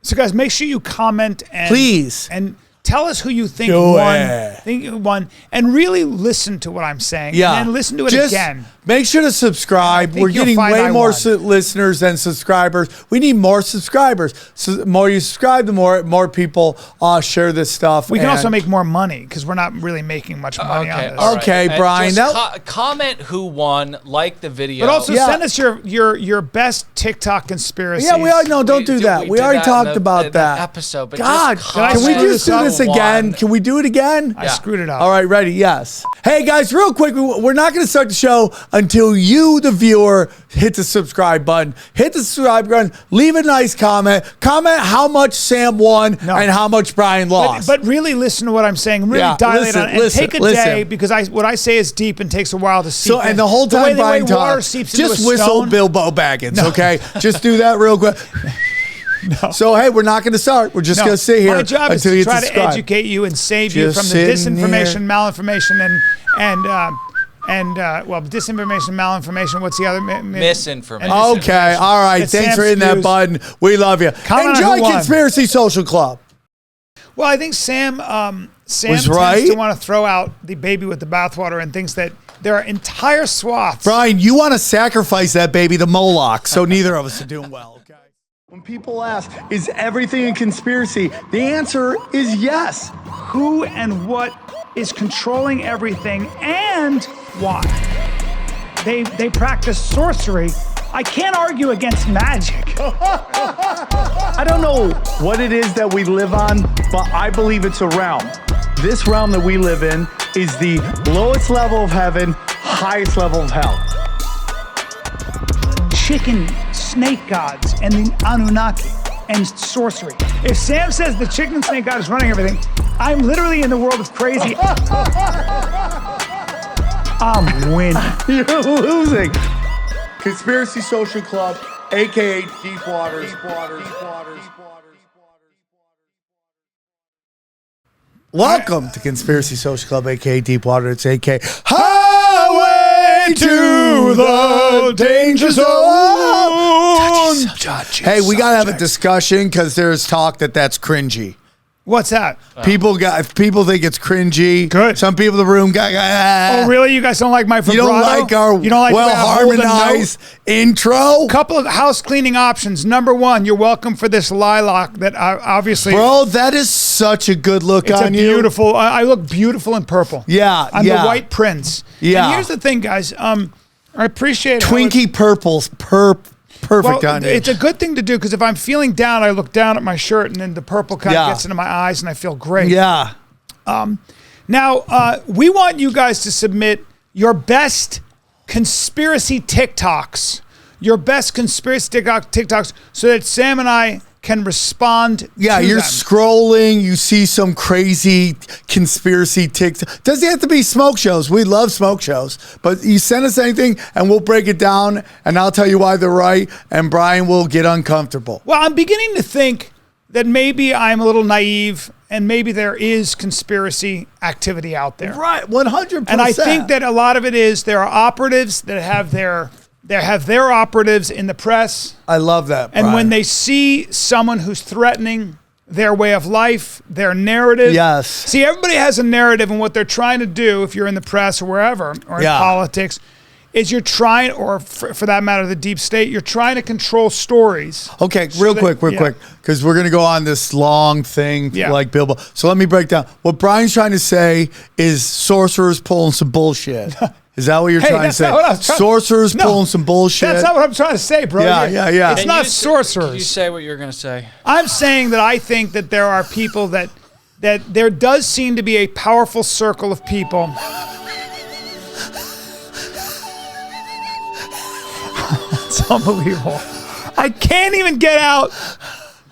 So guys, make sure you comment and please and tell us who you think won, and really listen to what I'm saying. Yeah. And then listen to it again. Make sure to subscribe. We're getting way more listeners than subscribers. We need more subscribers. So the more you subscribe, the more people share this stuff. We can also make more money because we're not really making much money on this. Okay, right. Brian. Comment who won, like the video. But also send us your best TikTok conspiracies. Yeah, don't do that. We already talked about that episode. But God, can we just do this again? Can we do it again? I screwed it up. All right, ready? Yes. Hey guys, real quick, we're not going to start the show until you, the viewer, hit the subscribe button. Hit the subscribe button. Leave a nice comment. Comment how much Sam won and how much Brian lost. But really listen to what I'm saying. Really dilate on it. And take a day because what I say is deep and takes a while to seep. And the whole time Brian talks, just whistle Bilbo Baggins, okay? Just do that real quick. No. So, hey, we're not going to start. We're just going to sit here. My job is to try to educate you and save you from the disinformation, malinformation, and disinformation, malinformation. What's the other? Misinformation. Okay, all right. Thanks for hitting that button. We love you. Enjoy Conspiracy Social Club. Well, I think Sam tends to want to throw out the baby with the bathwater and thinks that there are entire swaths. Brian, you want to sacrifice that baby to Moloch, so neither of us are doing well. Okay. When people ask, is everything a conspiracy? The answer is yes. Who and what is controlling everything and why? They practice sorcery. I can't argue against magic. I don't know what it is that we live on, but I believe it's a realm. This realm that we live in is the lowest level of heaven, highest level of hell. Chicken snake gods and the Anunnaki and sorcery. If Sam says the chicken and snake god is running everything, I'm literally in the world of crazy. I'm winning. You're losing. Conspiracy Social Club, a.k.a. Deepwater. Welcome to Conspiracy Social Club, a.k.a. Deepwater. It's a.k.a. Highway to the Danger Zone. Hey, we got to have a discussion because there's talk that's cringy. What's that? People think it's cringy. Good. Some people in the room got. Oh, really? You guys don't like my vibrato? You don't like our well-harmonized intro? Couple of house cleaning options. Number one, you're welcome for this lilac that obviously. Bro, that is such a good look on you. Beautiful. I look beautiful in purple. Yeah, I'm the white prince. Yeah. And here's the thing, guys. I appreciate Twinkie purples. Perfect on you. It's a good thing to do because if I'm feeling down, I look down at my shirt and then the purple kind of gets into my eyes and I feel great. Yeah. Now, we want you guys to submit your best conspiracy TikToks. Your best conspiracy TikToks so that Sam and I can respond you're them. Scrolling, you see some crazy conspiracy TikTok. Doesn't have to be smoke shows. We love smoke shows. But you send us anything and we'll break it down and I'll tell you why they're right and Brian will get uncomfortable. Well, I'm beginning to think that maybe I'm a little naive and maybe there is conspiracy activity out there. Right, 100%. And I think that a lot of it is there are operatives that have their operatives in the press. I love that, Brian. And when they see someone who's threatening their way of life, their narrative. Yes. See, everybody has a narrative, and what they're trying to do, if you're in the press or wherever, or in politics, is you're trying, or for that matter, the deep state, you're trying to control stories. Okay, real quick, because we're going to go on this long thing like Bilbo. So let me break down. What Brian's trying to say is sorcerers pulling some bullshit. Is that what you're trying to say? Sorcerers pulling some bullshit? That's not what I'm trying to say, bro. Yeah. It's not sorcerers. Can you say what you're going to say? I'm saying that I think that there are people that there does seem to be a powerful circle of people. It's unbelievable. I can't even get out.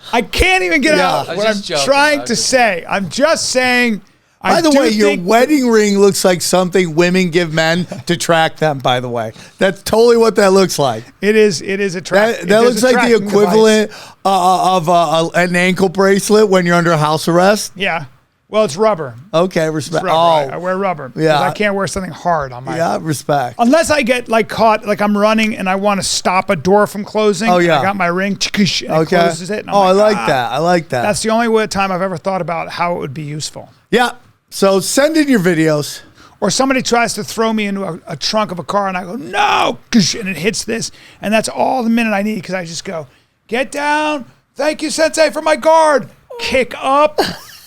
What I'm trying to say. I'm just saying. By the way, your wedding ring looks like something women give men to track them, by the way. That's totally what that looks like. It is attractive. That looks like the equivalent of an ankle bracelet when you're under house arrest. Yeah. Well, it's rubber. Okay, It's respect. rubber. I wear rubber. Because Yeah. I can't wear something hard on my. Yeah, respect. Unless I get like caught, like I'm running and I want to stop a door from closing. Oh, yeah. I got my ring. And it closes it. And I'm I like "Ah." that. I like that. That's the only time I've ever thought about how it would be useful. Yeah. So send in your videos. Or somebody tries to throw me into a trunk of a car and I go, no, and it hits this. And that's all the minute I need because I just go, get down. Thank you, Sensei, for my guard. Kick up,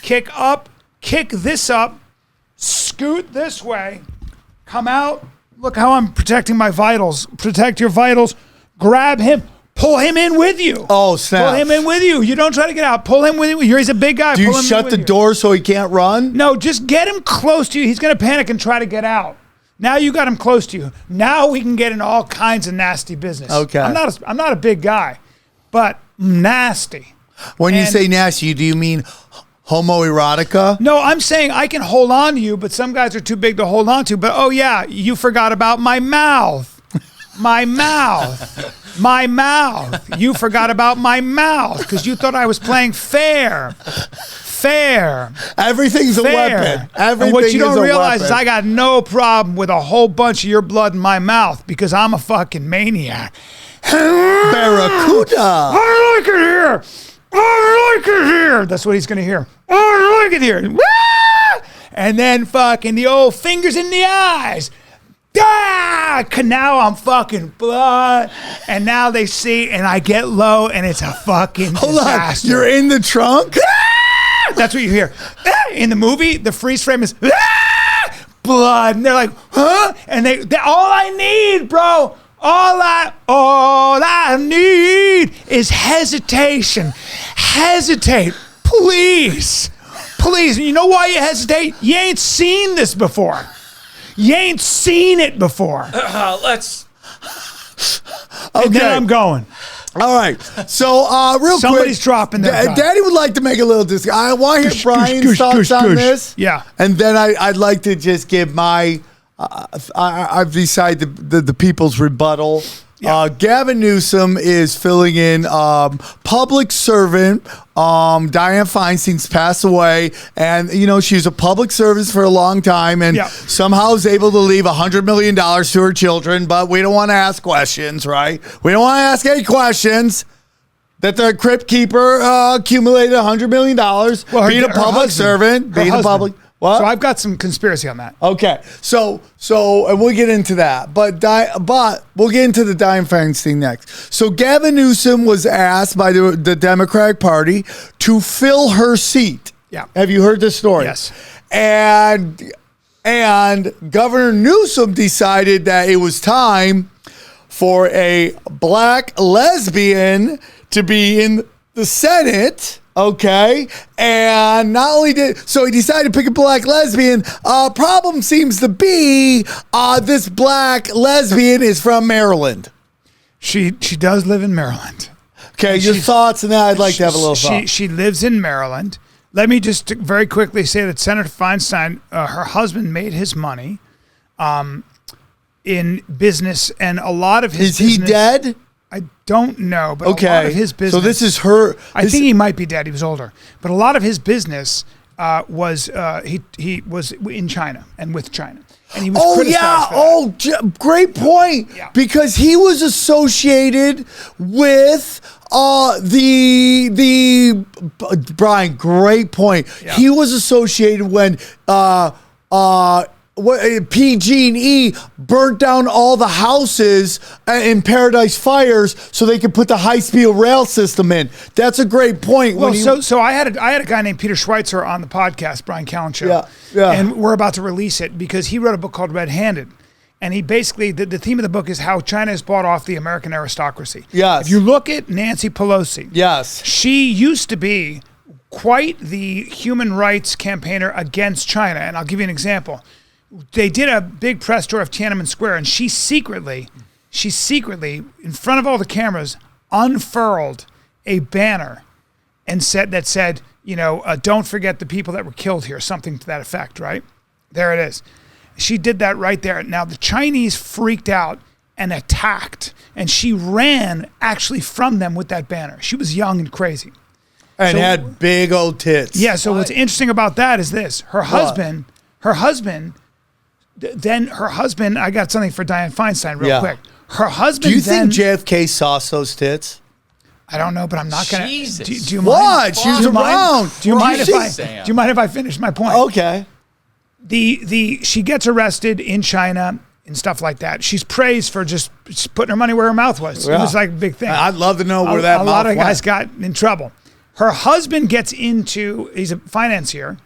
kick this up, scoot this way, come out. Look how I'm protecting my vitals. Protect your vitals. Grab him. Pull him in with you. Oh, snap. Pull him in with you. You don't try to get out. Pull him with you. He's a big guy. Do Pull you him in shut with the you. door so he can't run? No, just get him close to you. He's going to panic and try to get out. Now you got him close to you. Now we can get in all kinds of nasty business. Okay. I'm not a big guy, but nasty. When you And- say nasty, do you mean homoerotica? No, I'm saying I can hold on to you, but some guys are too big to hold on to. But oh yeah, you forgot about my mouth. My mouth. My mouth. You forgot about my mouth because you thought I was playing fair. Fair. Everything's a Fair. weapon. And Everything what you don't is a realize is weapon. I got no problem with a whole bunch of your blood in my mouth because I'm a fucking maniac. Barracuda. I like it here. I like it here. That's what he's going to hear. I like it here. Wah! And then fucking the old fingers in the eyes. Ah! Now I'm fucking blood. And now they see and I get low and it's a fucking Hold on. disaster. You're in the trunk? That's what you hear. In the movie, the freeze frame is blood. And they're like, huh? And they all I need, bro. All I need is hesitation. Hesitate. Please. Please. And you know why you hesitate? You ain't seen this before. You ain't seen it before. Let's. And Okay. then I'm going. All right. So, real Somebody's quick. dropping their gun. Daddy would like to make a little discussion. I want to hear Gush, Bryan's gush, thoughts gush, on gush. this. Yeah. And then I'd like to just give my, I've decided the people's rebuttal. Yeah. Gavin Newsom is filling in public servant. Dianne Feinstein's passed away, and she's a public service for a long time, and Yeah. somehow is able to leave $100 million to her children. But we don't want to ask questions, right? We don't want to ask any questions. That the crypt keeper accumulated $100 million, being a public servant, being a public. What? So I've got some conspiracy on that. Okay, so and we'll get into that, but we'll get into the Dianne Feinstein next. So Gavin Newsom was asked by the Democratic Party to fill her seat. Yeah. Have you heard this story? Yes. And Governor Newsom decided that it was time for a black lesbian to be in the Senate. Okay, and not only he decided to pick a black lesbian. Problem seems to be this black lesbian is from Maryland. She does live in Maryland. Okay, your thoughts on that? I'd like to have a little thought. She lives in Maryland. Let me just very quickly say that Senator Feinstein, her husband, made his money in business, and a lot of his Is he business, dead? I don't know, but Okay, a lot of his business. so this is her. I think he might be dead. He was older, but a lot of his business was he was in China and with China, and he was. Oh criticized yeah! for that. Great point. Yeah. Because he was associated with the Bryan. Great point. Yeah. He was associated when PG&E burnt down all the houses in Paradise Fires so they could put the high-speed rail system in. That's a great point. Well, so I had a guy named Peter Schweitzer on the podcast, Bryan Callen Show. Yeah. And we're about to release it because he wrote a book called Red Handed. And he basically, the theme of the book is how China has bought off the American aristocracy. Yes. If you look at Nancy Pelosi, Yes. she used to be quite the human rights campaigner against China. And I'll give you an example. They did a big press tour of Tiananmen Square, and she secretly, in front of all the cameras, unfurled a banner and said, don't forget the people that were killed here, something to that effect, right? There it is. She did that right there. Now, the Chinese freaked out and attacked, and she ran actually from them with that banner. She was young and crazy. And had big old tits. Yeah, so what's interesting about that is this. Her husband, I got something for Dianne Feinstein real quick. Her husband Do you think JFK saw those tits? I don't know, but I'm not going to. Jesus. Do you mind? What? She was around. Do you mind if I finish my point? Okay. She gets arrested in China and stuff like that. She's praised for just putting her money where her mouth was. Yeah. It was like a big thing. I'd love to know where that a mouth lot of went. guys got in trouble. Her husband gets into, he's a financier.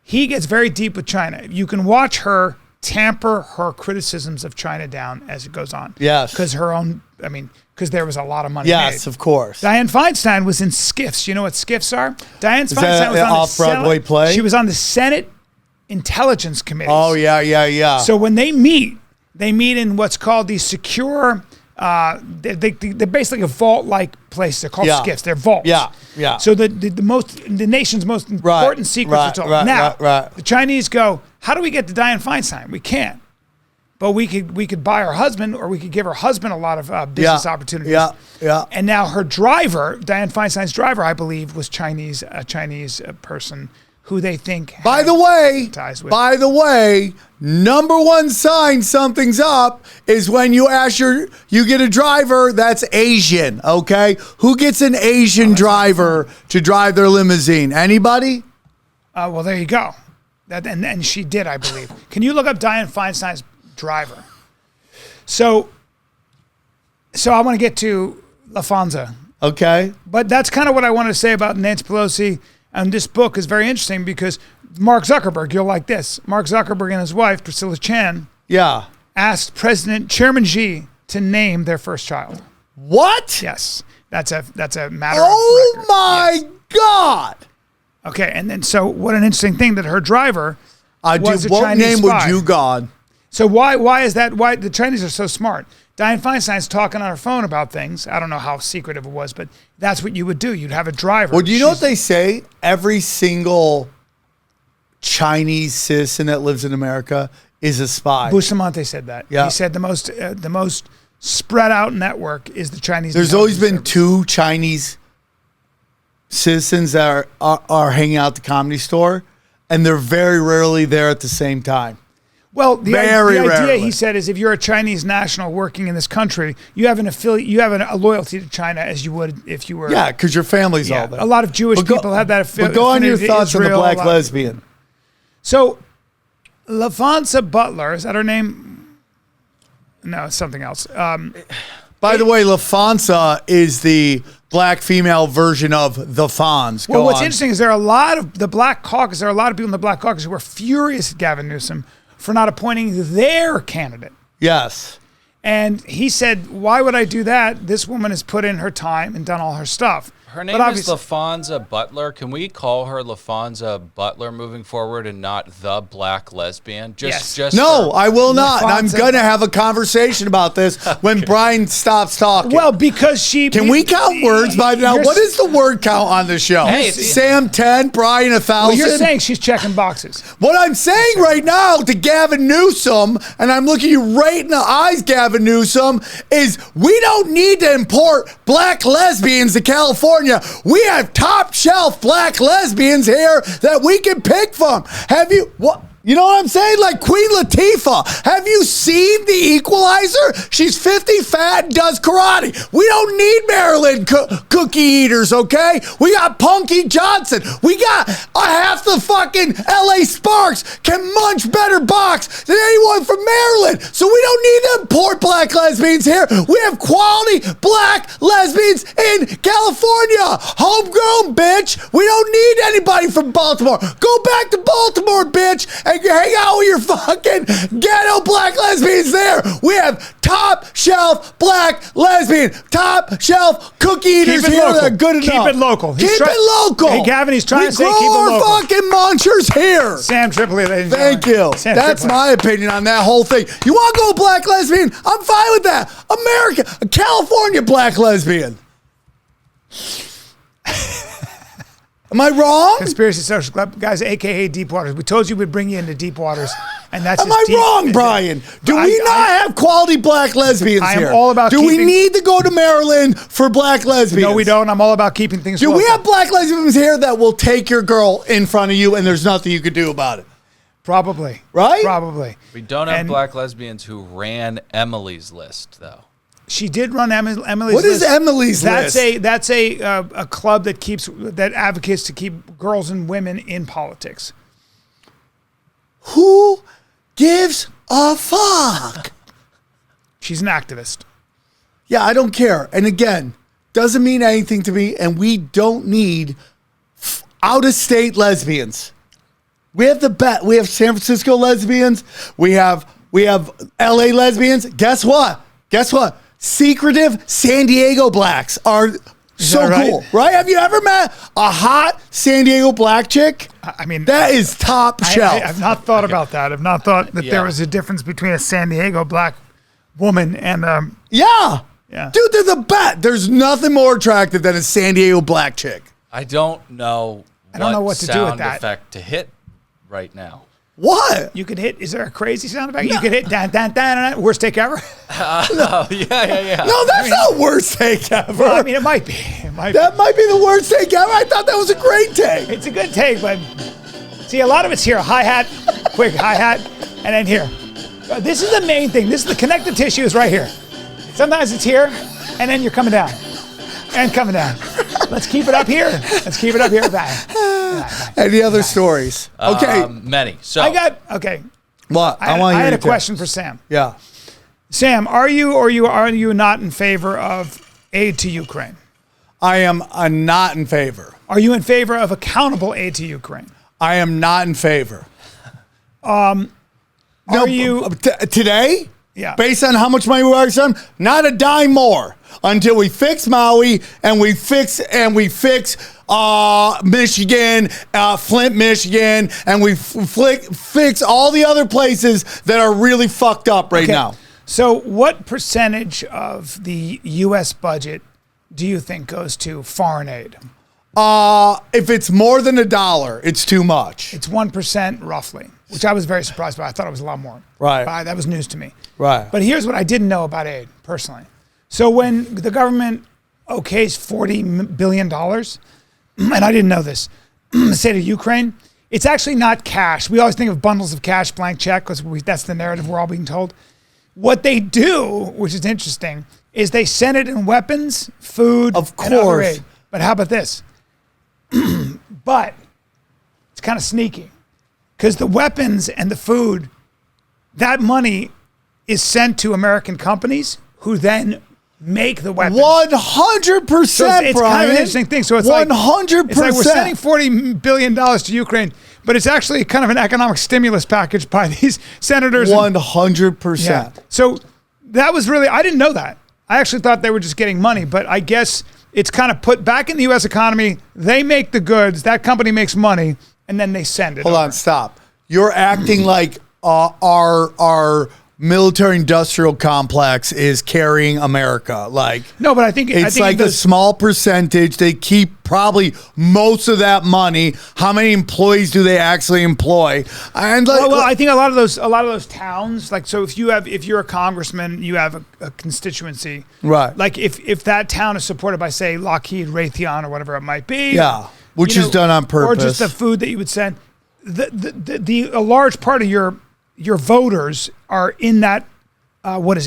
He gets very deep with China. You can watch her tamper her criticisms of China down as it goes on. Yes. Because there was a lot of money Yes, made. of course. Dianne Feinstein was in SCIFs. You know what SCIFs are? Dianne Feinstein was on the off-Broadway play? She was on the Senate Intelligence Committee. Oh, yeah. So when they meet in what's called the secure, they're basically a vault-like place. They're called SCIFs. They're vaults. Yeah. So the nation's most important secrets are told. Now, the Chinese go, how do we get to Dianne Feinstein? We can't. But we could buy her husband, or we could give her husband a lot of business opportunities. Yeah. And now her driver, Dianne Feinstein's driver, I believe, was a Chinese person who they think. By the way, number one sign something's up is when you get a driver that's Asian. Okay, who gets an Asian driver to drive their limousine? Anybody? Well, there you go. And she did, I believe. Can you look up Dianne Feinstein's driver? So I want to get to LaFonza. Okay. But that's kind of what I wanted to say about Nancy Pelosi. And this book is very interesting because Mark Zuckerberg, you'll like this. Mark Zuckerberg and his wife, Priscilla Chan, asked Chairman Xi to name their first child. What? Yes. That's a matter of record. My God. Okay, and then so what an interesting thing that her driver was a what Chinese name spy. would you God? So why is that? Why the Chinese are so smart? Dianne Feinstein's talking on her phone about things. I don't know how secretive it was, but that's what you would do. You'd have a driver. Well, do you know what they say? Every single Chinese citizen that lives in America is a spy. Bustamante said that. Yeah. He said the most spread out network is the Chinese. There's always been service. 2 Chinese citizens that are hanging out at the Comedy Store, and they're very rarely there at the same time. Well, the Very idea rarely. he said is if you're a Chinese national working in this country, you have an affiliate, you have a loyalty to China as you would if you were. Yeah, because your family's all there. A lot of Jewish people have that affinity. But go on your to thoughts on the Israel, black lesbian. So, LaFonza Butler, is that her name? No, it's something else. By the way, LaFonza is the black female version of the Fonz. Well, what's interesting is there are a lot of the Black Caucus. There are a lot of people in the Black Caucus who are furious at Gavin Newsom for not appointing their candidate. Yes. And he said, why would I do that? This woman has put in her time and done all her stuff. Her name is LaFonza Butler. Can we call her LaFonza Butler moving forward and not the black lesbian? I will not. And I'm going to have a conversation about this when Bryan stops talking. Well, because Can we count words by now? What is the word count on this show? Hey, Sam 10, Bryan 1,000. Well, you're saying she's checking boxes. What I'm saying right now to Gavin Newsom, and I'm looking you right in the eyes, Gavin Newsom, is we don't need to import black lesbians to California. We have top shelf black lesbians here that we can pick from. Have you what? You know what I'm saying? Like Queen Latifah. Have you seen The Equalizer? She's 50, fat, and does karate. We don't need Maryland cookie eaters, okay? We got Punky Johnson. We got half the fucking LA Sparks can munch better box than anyone from Maryland. So we don't need to import black lesbians here. We have quality black lesbians in California. Homegrown, bitch. We don't need anybody from Baltimore. Go back to Baltimore, bitch, and hang out with your fucking ghetto black lesbians there. We have top shelf black lesbian, top shelf cookie eaters here that are good enough. Keep it local. Keep it local. Hey, Gavin, he's trying to say keep it local. We grow our fucking munchers here. Sam Tripoli, ladies and Thank you. That's my opinion on that whole thing. You want to go black lesbian? I'm fine with that. America, California black lesbian. Am I wrong? Conspiracy Social Club, guys, a.k.a. Deep Waters. We told you we'd bring you into Deep Waters. And that's Am I wrong, Bryan? Do we not have quality black lesbians I am here? all about Do we need to go to Maryland for black lesbians? No, we don't. I'm all about keeping things Do local. we have black lesbians here that will take your girl in front of you and there's nothing you could do about it? Probably. Right? Probably. We don't have black lesbians who ran Emily's List, though. She did run Emily's List. What is Emily's List? That's a club that advocates to keep girls and women in politics. Who gives a fuck? She's an activist. Yeah, I don't care. And again, doesn't mean anything to me. And we don't need out-of-state lesbians. We have we have San Francisco lesbians. We have LA lesbians. Guess what? Secretive San Diego blacks are so cool, right? Have you ever met a hot San Diego black chick? I mean, that is top shelf. I've not thought about that. I've not thought that there was a difference between a San Diego black woman and yeah. Dude, they're the best. There's nothing more attractive than a San Diego black chick. I don't know what to do with that effect to hit right now. What? You could hit, is there a crazy sound effect? No. You could hit worst take ever? Yeah. No, that's not worst take ever. Well, I mean, it might be. That might be the worst take ever. I thought that was a great take. It's a good take, but see, a lot of it's here. Hi-hat, quick hi-hat, and then here. This is the main thing. This is the connective tissue is right here. Sometimes it's here, and then you're coming down. And coming down. Let's keep it up here. Bye. Any other stories? Okay. Many. So What? I had a question for Sam. Yeah. Sam, are you not in favor of aid to Ukraine? I am not in favor. Are you in favor of accountable aid to Ukraine? I am not in favor. Are you today? Yeah. Based on how much money we already spent, not a dime more until we fix Maui and we fix Michigan, Flint, Michigan, and we fix all the other places that are really fucked up right now. So what percentage of the U.S. budget do you think goes to foreign aid? If it's more than $1, it's too much. It's 1% roughly, which I was very surprised by. I thought it was a lot more. Right. That was news to me. Right. But here's what I didn't know about aid, personally. So when the government okays $40 billion, and I didn't know this, say to Ukraine, it's actually not cash. We always think of bundles of cash, blank check, because that's the narrative we're all being told. What they do, which is interesting, is they send it in weapons, food, of course. And other aid. But how about this? But it's kind of sneaky because the weapons and the food, that money is sent to American companies who then make the weapons. 100%, so it's kind of an interesting thing. So it's 100%. It's like we're sending $40 billion to Ukraine, but it's actually kind of an economic stimulus package by these senators. 100%. Yeah. So that was really, I didn't know that. I actually thought they were just getting money, but I guess it's kind of put back in the U.S. economy. They make the goods, that company makes money, and then they send it. Hold on, stop. You're acting like our military industrial complex is carrying America. No, but I think it's a small percentage. They keep probably most of that money. How many employees do they actually employ? And I think a lot of those towns, so if you're a congressman, you have a constituency, right? Like if that town is supported by, say, Lockheed, Raytheon, or whatever it might be, yeah, which is done on purpose, or just the food that you would send. A large part of your voters are in that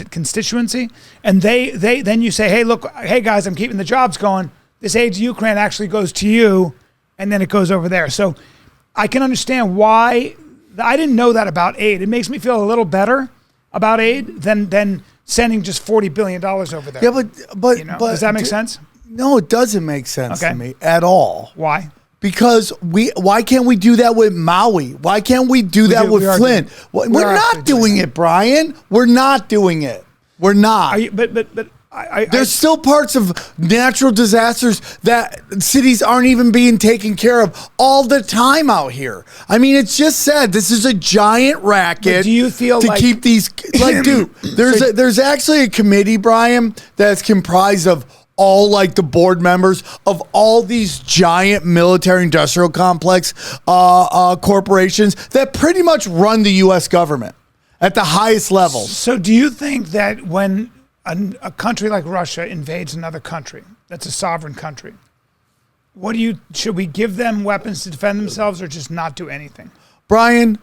constituency, and they then you say, hey guys, I'm keeping the jobs going. This aid to Ukraine actually goes to you, and then it goes over there. So I can understand why. I didn't know that about aid. It makes me feel a little better about aid than sending just $40 billion over there. Yeah, but does that make sense? No, it doesn't make sense to me at all. Why? Because why can't we do that with Maui? Why can't we do that with Flint? We're not doing it, Bryan. We're not doing it. We're not. There's still parts of natural disasters that cities aren't even being taken care of all the time out here. I mean, it's just said this is a giant racket. Do you feel to keep these dude? There's actually a committee, Bryan, that's comprised of all like the board members of all these giant military industrial complex corporations that pretty much run the U.S. government at the highest levels. So do you think that when a country like Russia invades another country that's a sovereign country, should we give them weapons to defend themselves or just not do anything? Bryan,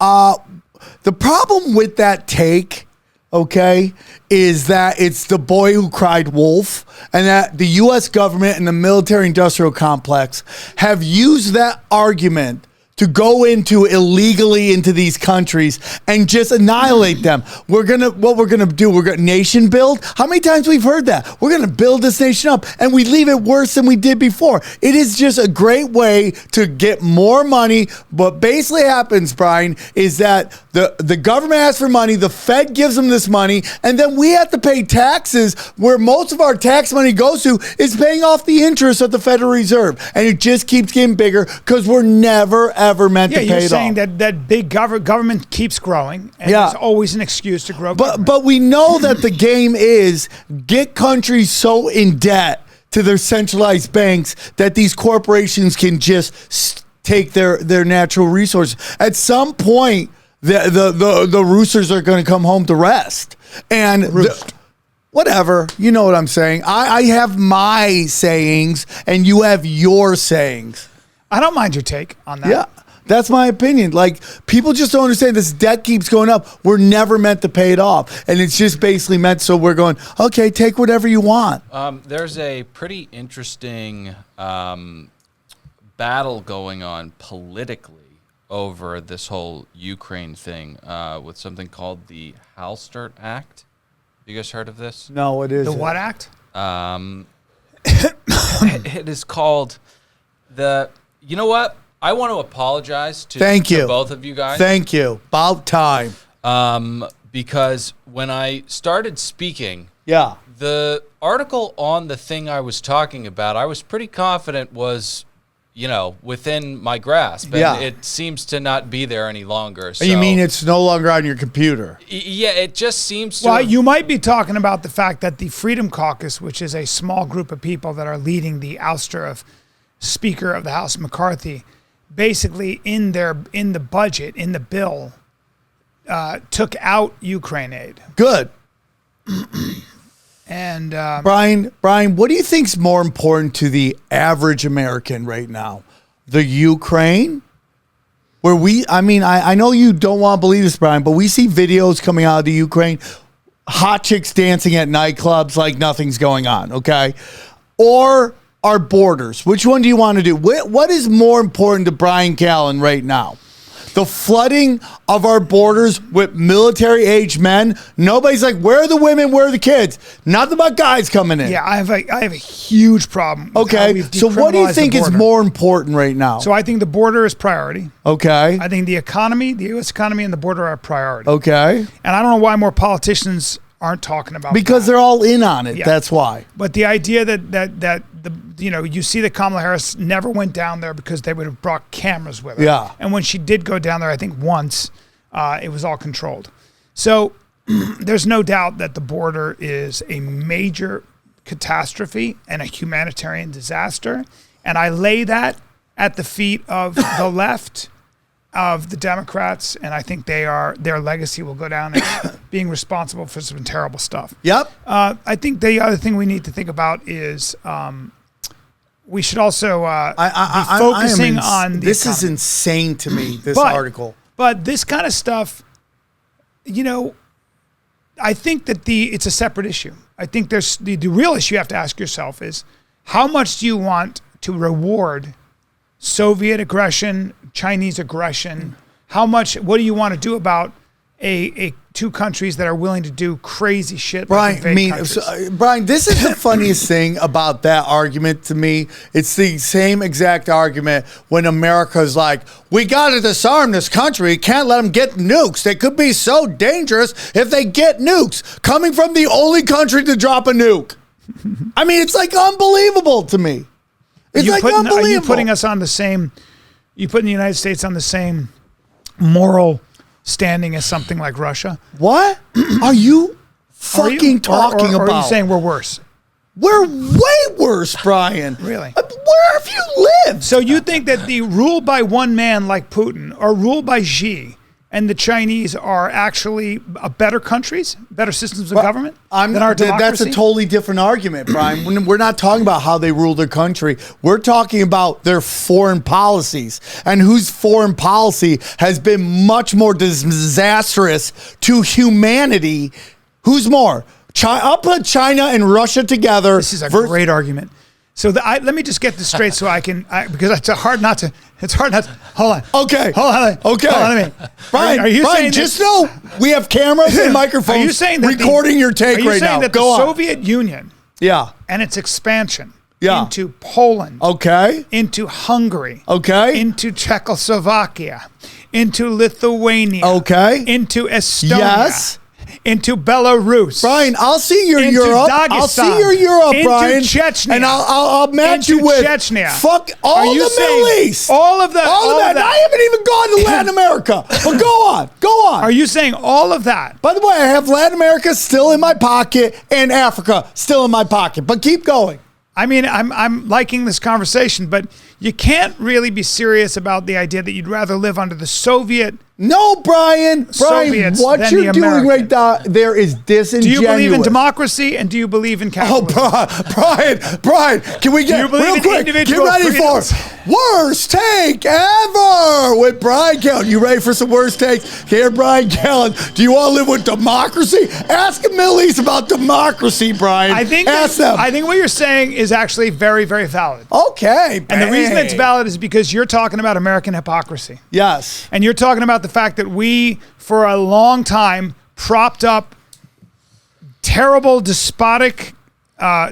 the problem with that take, okay, is that it's the boy who cried wolf, and that the U.S. government and the military-industrial complex have used that argument to go illegally into these countries and just annihilate them. What we're gonna do, we're gonna nation build. How many times we've heard that? We're gonna build this nation up and we leave it worse than we did before. It is just a great way to get more money. What basically happens, Bryan, is that the government asks for money, the Fed gives them this money, and then we have to pay taxes where most of our tax money goes to is paying off the interest of the Federal Reserve. And it just keeps getting bigger because we're never ever meant to pay it off. You're saying that big government keeps growing, and there's always an excuse to grow. But we know that the game is get countries so in debt to their centralized banks that these corporations can just take their natural resources. At some point, the roosters are going to come home to rest, and whatever, you know what I'm saying. I have my sayings, and you have your sayings. I don't mind your take on that. Yeah, that's my opinion. Like, people just don't understand this debt keeps going up. We're never meant to pay it off. And it's just basically meant so we're going, okay, take whatever you want. There's a pretty interesting battle going on politically over this whole Ukraine thing with something called the Hallstert Act. You guys heard of this? No, it isn't. The what act? It is called the... You know what? I want to apologize to both of you guys. Thank you. About time. Because when I started speaking, the article on the thing I was talking about, I was pretty confident was, within my grasp. And it seems to not be there any longer. So, you mean it's no longer on your computer? Yeah, it just seems to... Well, you might be talking about the fact that the Freedom Caucus, which is a small group of people that are leading the ouster of Speaker of the House McCarthy, basically in the budget, in the bill, took out Ukraine aid. Good. And Bryan, what do you think is more important to the average American right now? The Ukraine? I know you don't want to believe this, Bryan, but we see videos coming out of the Ukraine, hot chicks dancing at nightclubs like nothing's going on, okay? Or our borders. Which one do you want to do? What is more important to Bryan Callen right now? The flooding of our borders with military-aged men. Nobody's like, where are the women? Where are the kids? Nothing about guys coming in. Yeah, I have a huge problem. Okay, so what do you think is more important right now? So I think the border is priority. Okay. I think the economy, the U.S. economy, and the border are a priority. Okay. And I don't know why more politicians aren't talking about because they're all in on it. Yeah. That's why. But the idea that you see that Kamala Harris never went down there because they would have brought cameras with her. Yeah. And when she did go down there, I think once, it was all controlled. So there's no doubt that the border is a major catastrophe and a humanitarian disaster. And I lay that at the feet of the left, of the Democrats, and I think their legacy will go down as being responsible for some terrible stuff. Yep. I think the other thing we need to think about is we should also be focusing on the this economy. is insane to me, this article. But this kind of stuff, I think that it's a separate issue. I think there's the real issue you have to ask yourself is how much do you want to reward Soviet aggression, Chinese aggression? What do you want to do about two countries that are willing to do crazy shit? Bryan, Bryan, this is the funniest thing about that argument to me. It's the same exact argument when America's like, we got to disarm this country. Can't let them get nukes. They could be so dangerous if they get nukes. Coming from the only country to drop a nuke. I mean, it's like unbelievable to me. It's unbelievable. Are you putting us on the same? You putting the United States on the same moral standing as something like Russia? What are you fucking talking about? Or are you saying we're worse? We're way worse, Bryan. Really? Where have you lived? So you think that the rule by one man like Putin or rule by Xi and the Chinese are actually better countries, better systems of government than our democracy? That's a totally different argument, Bryan. We're not talking about how they rule their country. We're talking about their foreign policies and whose foreign policy has been much more disastrous to humanity. Who's more? I'll put China and Russia together. This is a great argument. So let me just get this straight, so I can because it's hard not to. It's hard not to. Hold on. Okay. Hold on. Okay. Hold on a minute. Bryan, are you saying just know we have cameras and microphones. Are you saying that recording your take right now? Are you saying that the Soviet Union, and its expansion, into Poland, into Hungary, into Czechoslovakia, into Lithuania, into Estonia, into Belarus, Bryan, I'll see your Europe. Dagestan, I'll see your Europe, Bryan. Into Chechnya, and I'll match you with Chechnya. Fuck all the Middle East. All of that. I haven't even gone to Latin America. But go on. Are you saying all of that? By the way, I have Latin America still in my pocket and Africa still in my pocket. But keep going. I mean, I'm liking this conversation, but you can't really be serious about the idea that you'd rather live under the Soviet. No, Bryan, what you're doing right there is disingenuous. Do you believe in democracy and do you believe in capitalism? Oh, Bryan, can we get real quick? Get ready for worst take ever with Bryan Callen. You ready for some worst takes? Here, Bryan Callen. Do you want to live with democracy? Ask the Middle East about democracy, Bryan. Ask them. I think what you're saying is actually very, very valid. Okay, and the reason it's valid is because you're talking about American hypocrisy. Yes. And you're talking about the fact that we, for a long time, propped up terrible, despotic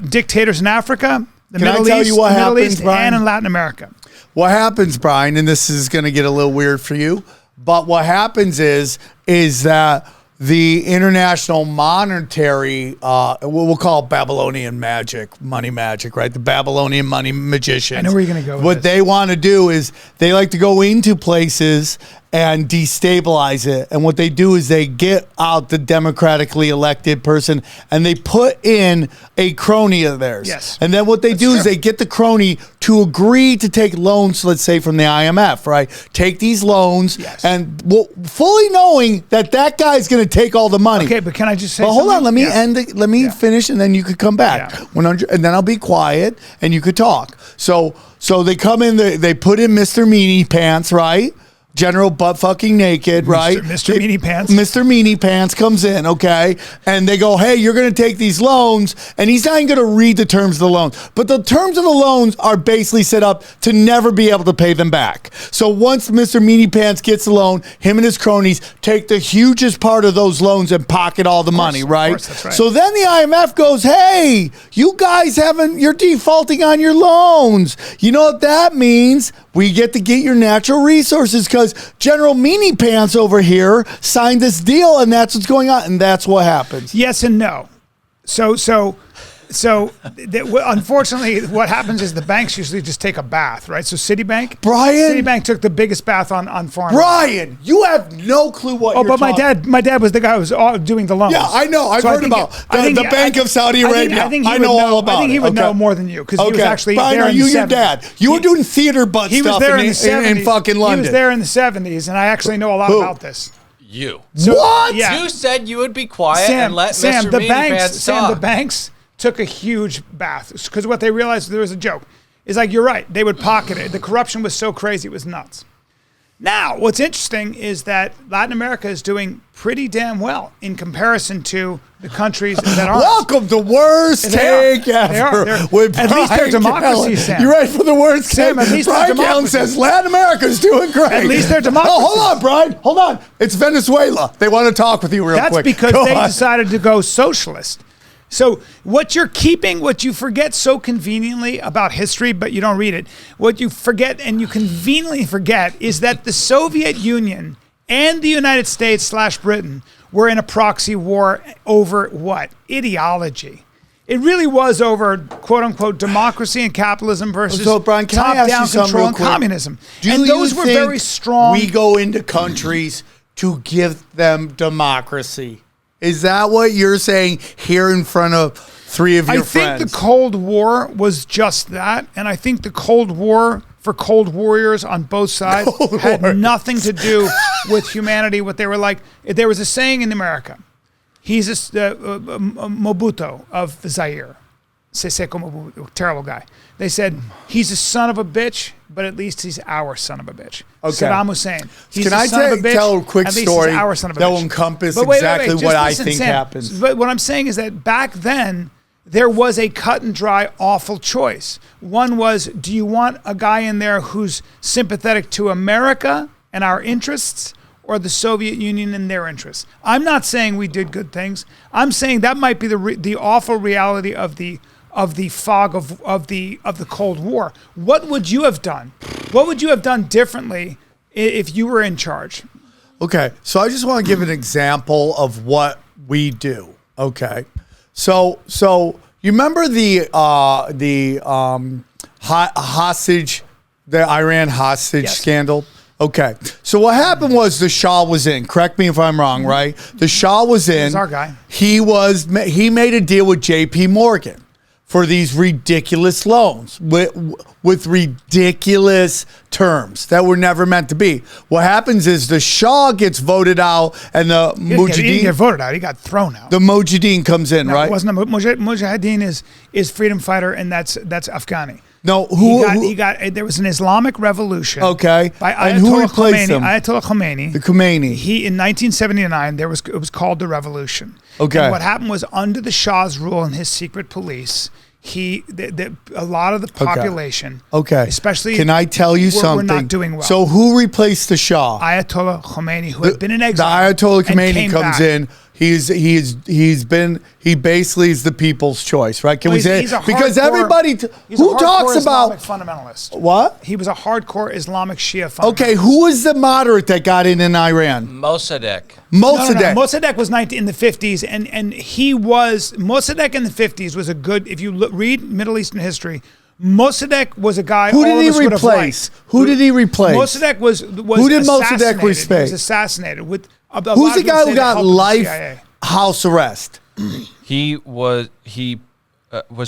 dictators in Africa, the Middle East, and in Latin America. What happens, Bryan, and this is going to get a little weird for you, but what happens is that the international monetary, we'll call it Babylonian magic, money magic, right? The Babylonian money magicians. I know where you're going to go with What they want to do is they like to go into places and destabilize it. And what they do is they get out the democratically elected person and they put in a crony of theirs. Yes. And then what they do is they get the crony to agree to take loans, let's say from the IMF, right? Take these loans and fully knowing that guy's going to take all the money. Okay, but can I just say hold on, let me let me finish and then you could come back. 100, and then I'll be quiet and you could talk. So they come in, they put in Mr. Meanie Pants, right? General butt fucking naked, right? Mr. Meanie Pants. Mr. Meanie Pants comes in, okay? And they go, hey, you're going to take these loans. And he's not even going to read the terms of the loan. But the terms of the loans are basically set up to never be able to pay them back. So once Mr. Meanie Pants gets the loan, him and his cronies take the hugest part of those loans and pocket all the money, right? Of course, that's right. So then the IMF goes, hey, you guys you're defaulting on your loans. You know what that means? We get to get your natural resources because General Meanie Pants over here signed this deal, and that's what's going on, and that's what happens. Yes and no. Unfortunately, what happens is the banks usually just take a bath, right? So Citibank took the biggest bath on foreign. Bryan, you have no clue what you're talking. But my dad was the guy who was doing the loans. Yeah, I know. I've heard about the Bank of Saudi Arabia. I know all about it. I think he would know more than you because he was actually Bryan, there in the 70s. Your dad. You were doing theater butt stuff was there in the 70s. In fucking London. He was there in the 70s, and I actually know a lot about this. You. What? Yeah. You said you would be quiet and let Mr. Meanie Pants talk. The banks took a huge bath because what they realized there was a joke. It's like, you're right. They would pocket it. The corruption was so crazy. It was nuts. Now, what's interesting is that Latin America is doing pretty damn well in comparison to the countries that aren't. Welcome to Worst Take Ever. At least they're democracies, Sam. You ready for the worst Sam, take? at least Bryan Callen says Latin America's doing great. At least they're democracies. Oh, hold on, Bryan. Hold on. It's Venezuela. They want to talk with you real quick. That's because they decided to go socialist. So what you forget so conveniently about history, but you don't read it, what you forget and you conveniently forget is that the Soviet Union and the United States / Britain were in a proxy war over what? Ideology. It really was over, quote unquote, democracy and capitalism versus Bryan, top-down control and communism. And those were very strong. We go into countries to give them democracy. Is that what you're saying here in front of 3 of your I think friends. the Cold War was just that, and I think the Cold War for cold warriors on both sides had nothing to do with humanity. What they were like, there was a saying in America. He's a Mobutu of Zaire. Seseko Mobutu, terrible guy. They said, he's a son of a bitch, but at least he's our son of a bitch. Okay. Saddam Hussein. He's Can a I son of a bitch, tell a quick at least story he's our son of a that bitch. will encompass But wait, exactly just what I listen, think Sam. happens? But what I'm saying is that back then, there was a cut and dry, awful choice. One was, do you want a guy in there who's sympathetic to America and our interests, or the Soviet Union and their interests? I'm not saying we did good things. I'm saying that might be the awful reality of the fog of the Cold War. What would you have done? What would you have done differently if you were in charge? Okay, so I just want to give an example of what we do. Okay, so you remember the hostage, the Iran hostage scandal? Okay, so what happened was the Shah was in. Correct me if I'm wrong, right? The Shah was in. He's our guy. He made a deal with J.P. Morgan for these ridiculous loans with ridiculous terms that were never meant to be. What happens is the Shah gets voted out, and the He didn't Mujahideen. get voted out. He got thrown out. The Mujahideen comes in, No, right? it wasn't a Mujahideen is freedom fighter, and that's Afghani. No, There was an Islamic revolution. Okay, by and who Ayatollah replaced Khomeini. him? Ayatollah Khomeini. The Khomeini. He in 1979 it was called the revolution. Okay. And what happened was, under the Shah's rule and his secret police, a lot of the population, especially, can I tell you something? We're not doing well. So who replaced the Shah? Ayatollah Khomeini, who had been in exile. The Ayatollah and Khomeini came comes back. in. He basically is the people's choice, right? Can we say he's a because hardcore- everybody he's who a talks hardcore about Islamic fundamentalist? What? He was a hardcore Islamic Shia fundamentalist. Okay, who was the moderate that got in Iran? Mossadegh. Mossadegh. Mossadegh was in the 50s, and he was Mossadegh in the 50s was a good. If you read Middle Eastern history, Mossadegh was a guy. Who all did of he us would have replace? liked. Who did he replace? Mossadegh was Who did Mossadegh assassinated. He replace? was assassinated with. Who's the guy who got life house arrest? He was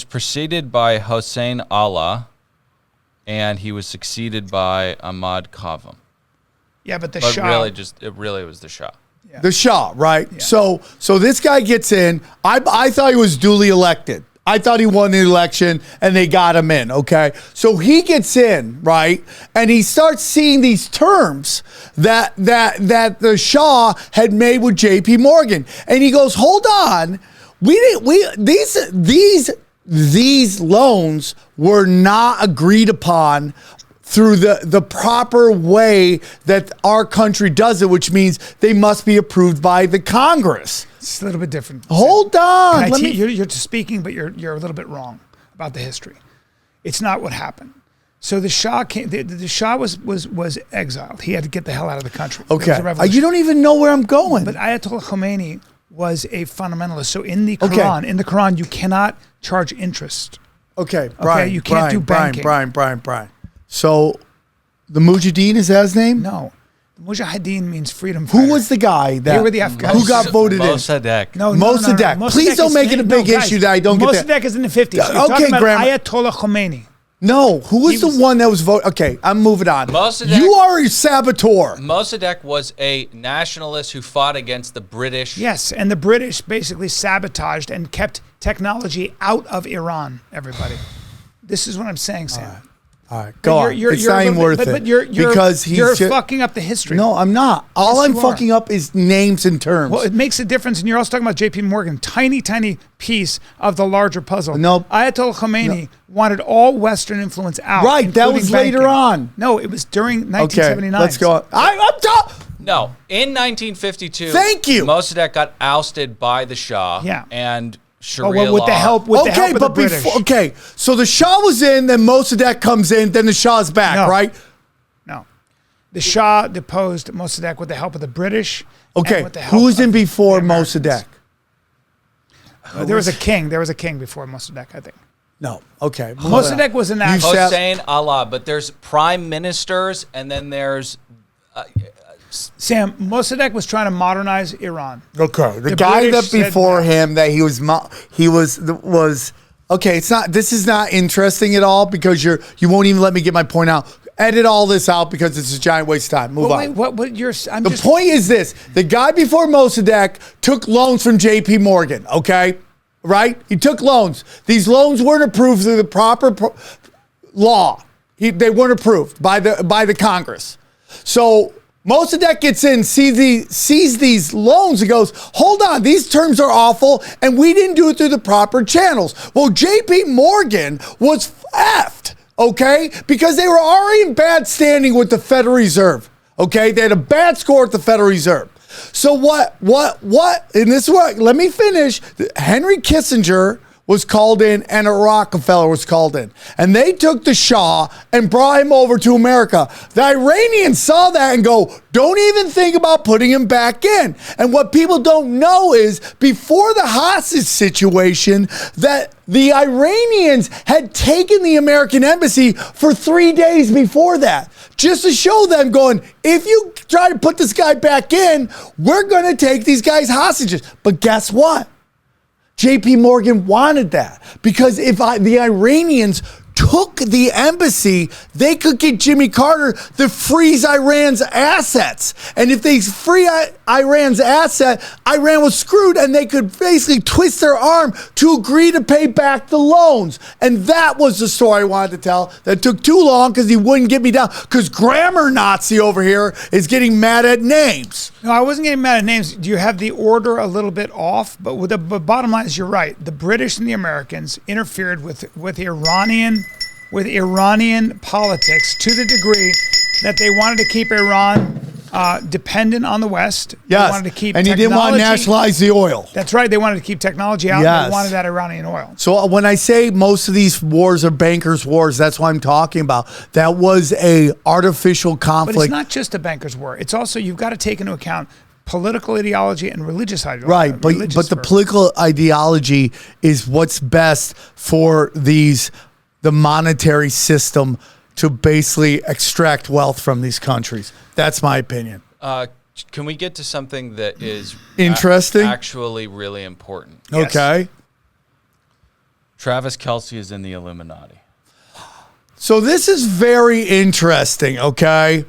preceded by Hossein Allah, and he was succeeded by Ahmad Qavam. Yeah, but Shah really was the Shah. Yeah. The Shah, right? Yeah. So this guy gets in. I thought he was duly elected. I thought he won the election and they got him in, okay? So he gets in, right? And he starts seeing these terms that the Shah had made with JP Morgan. And he goes, "Hold on. These loans were not agreed upon through the proper way that our country does it, which means they must be approved by the Congress." It's a little bit different. Hold on. You're speaking, but you're a little bit wrong about the history. It's not what happened. So the Shah came. The Shah was exiled. He had to get the hell out of the country. Okay. You don't even know where I'm going. But Ayatollah Khomeini was a fundamentalist. So in the Quran, you cannot charge interest. Okay, Bryan. You can't do banking. Bryan. So the Mujahideen, is that his name? No. Mujahideen means freedom fighter. Who was the guy They were the Afghans. who got voted in? Mossadegh. No. Mossadegh. Please don't make it a big issue that I don't get that. Mossadegh is in the 50s. So Okay, talking about Grandma. Ayatollah Khomeini. No, who was the one that was voted? Okay, I'm moving on. Mossadegh- You are a saboteur. Mossadegh was a nationalist who fought against the British. Yes, and the British basically sabotaged and kept technology out of Iran, everybody. This is what I'm saying, Sam. All right, go on. It's not even worth it. But you're fucking up the history. No, I'm not. All Yes, I'm you fucking up is names and terms. Well, it makes a difference, and you're also talking about J.P. Morgan, tiny piece of the larger puzzle. Nope. Ayatollah Khomeini wanted all Western influence out. Right, that including was later banking. on. No, it was during 1979. Okay, let's go on. I'm done. No, in 1952, Thank you. Mossadegh got ousted by the Shah. Yeah. And Sharia well, with the law. help of the British. So the Shah was in, then Mossadegh comes in, then the Shah's back, No. right? No. The Shah deposed Mossadegh with the help of the British. Okay, and with the help who was in of before the Americans. Mossadegh? There was a king. There was a king before Mossadegh, I think. No. Okay. Mossadegh was an actual. Hossein Allah, but there's prime ministers and then there's Sam, Mossadegh was trying to modernize Iran. Okay, the guy British that before him that he was okay. It's not. This is not interesting at all because you won't even let me get my point out. Edit all this out because it's a giant waste of time. Move on. The point is this: the guy before Mossadegh took loans from J.P. Morgan. Okay, right? He took loans. These loans weren't approved through the proper law. They weren't approved by the Congress. So Mossadegh gets in, sees these loans and goes, hold on, these terms are awful, and we didn't do it through the proper channels. Well, J.P. Morgan was effed, okay, because they were already in bad standing with the Federal Reserve, okay? They had a bad score at the Federal Reserve. So what, and this is what, let me finish. Henry Kissinger was called in and a Rockefeller was called in. And they took the Shah and brought him over to America. The Iranians saw that and go, don't even think about putting him back in. And what people don't know is before the hostage situation that the Iranians had taken the American embassy for 3 days before that. Just to show them going, if you try to put this guy back in, we're going to take these guys hostages. But guess what? J.P. Morgan wanted that because if the Iranians took the embassy, they could get Jimmy Carter to freeze Iran's assets. And if they free Iran's asset, Iran was screwed and they could basically twist their arm to agree to pay back the loans. And that was the story I wanted to tell. That took too long because he wouldn't get me down because grammar Nazi over here is getting mad at names. No, I wasn't getting mad at names. Do you have the order a little bit off? But the bottom line is you're right. The British and the Americans interfered with Iranian politics to the degree that they wanted to keep Iran dependent on the West. Yes, they wanted to keep and he didn't want to nationalize the oil. That's right. They wanted to keep technology out. Yes. They wanted that Iranian oil. So when I say most of these wars are bankers' wars, that's what I'm talking about. That was a artificial conflict. But it's not just a bankers' war. It's also, you've got to take into account political ideology and religious ideology. Right, but the political ideology is what's best for the monetary system to basically extract wealth from these countries. That's my opinion. Can we get to something that is interesting? Actually really important. Yes. Okay. Travis Kelce is in the Illuminati. So this is very interesting, okay?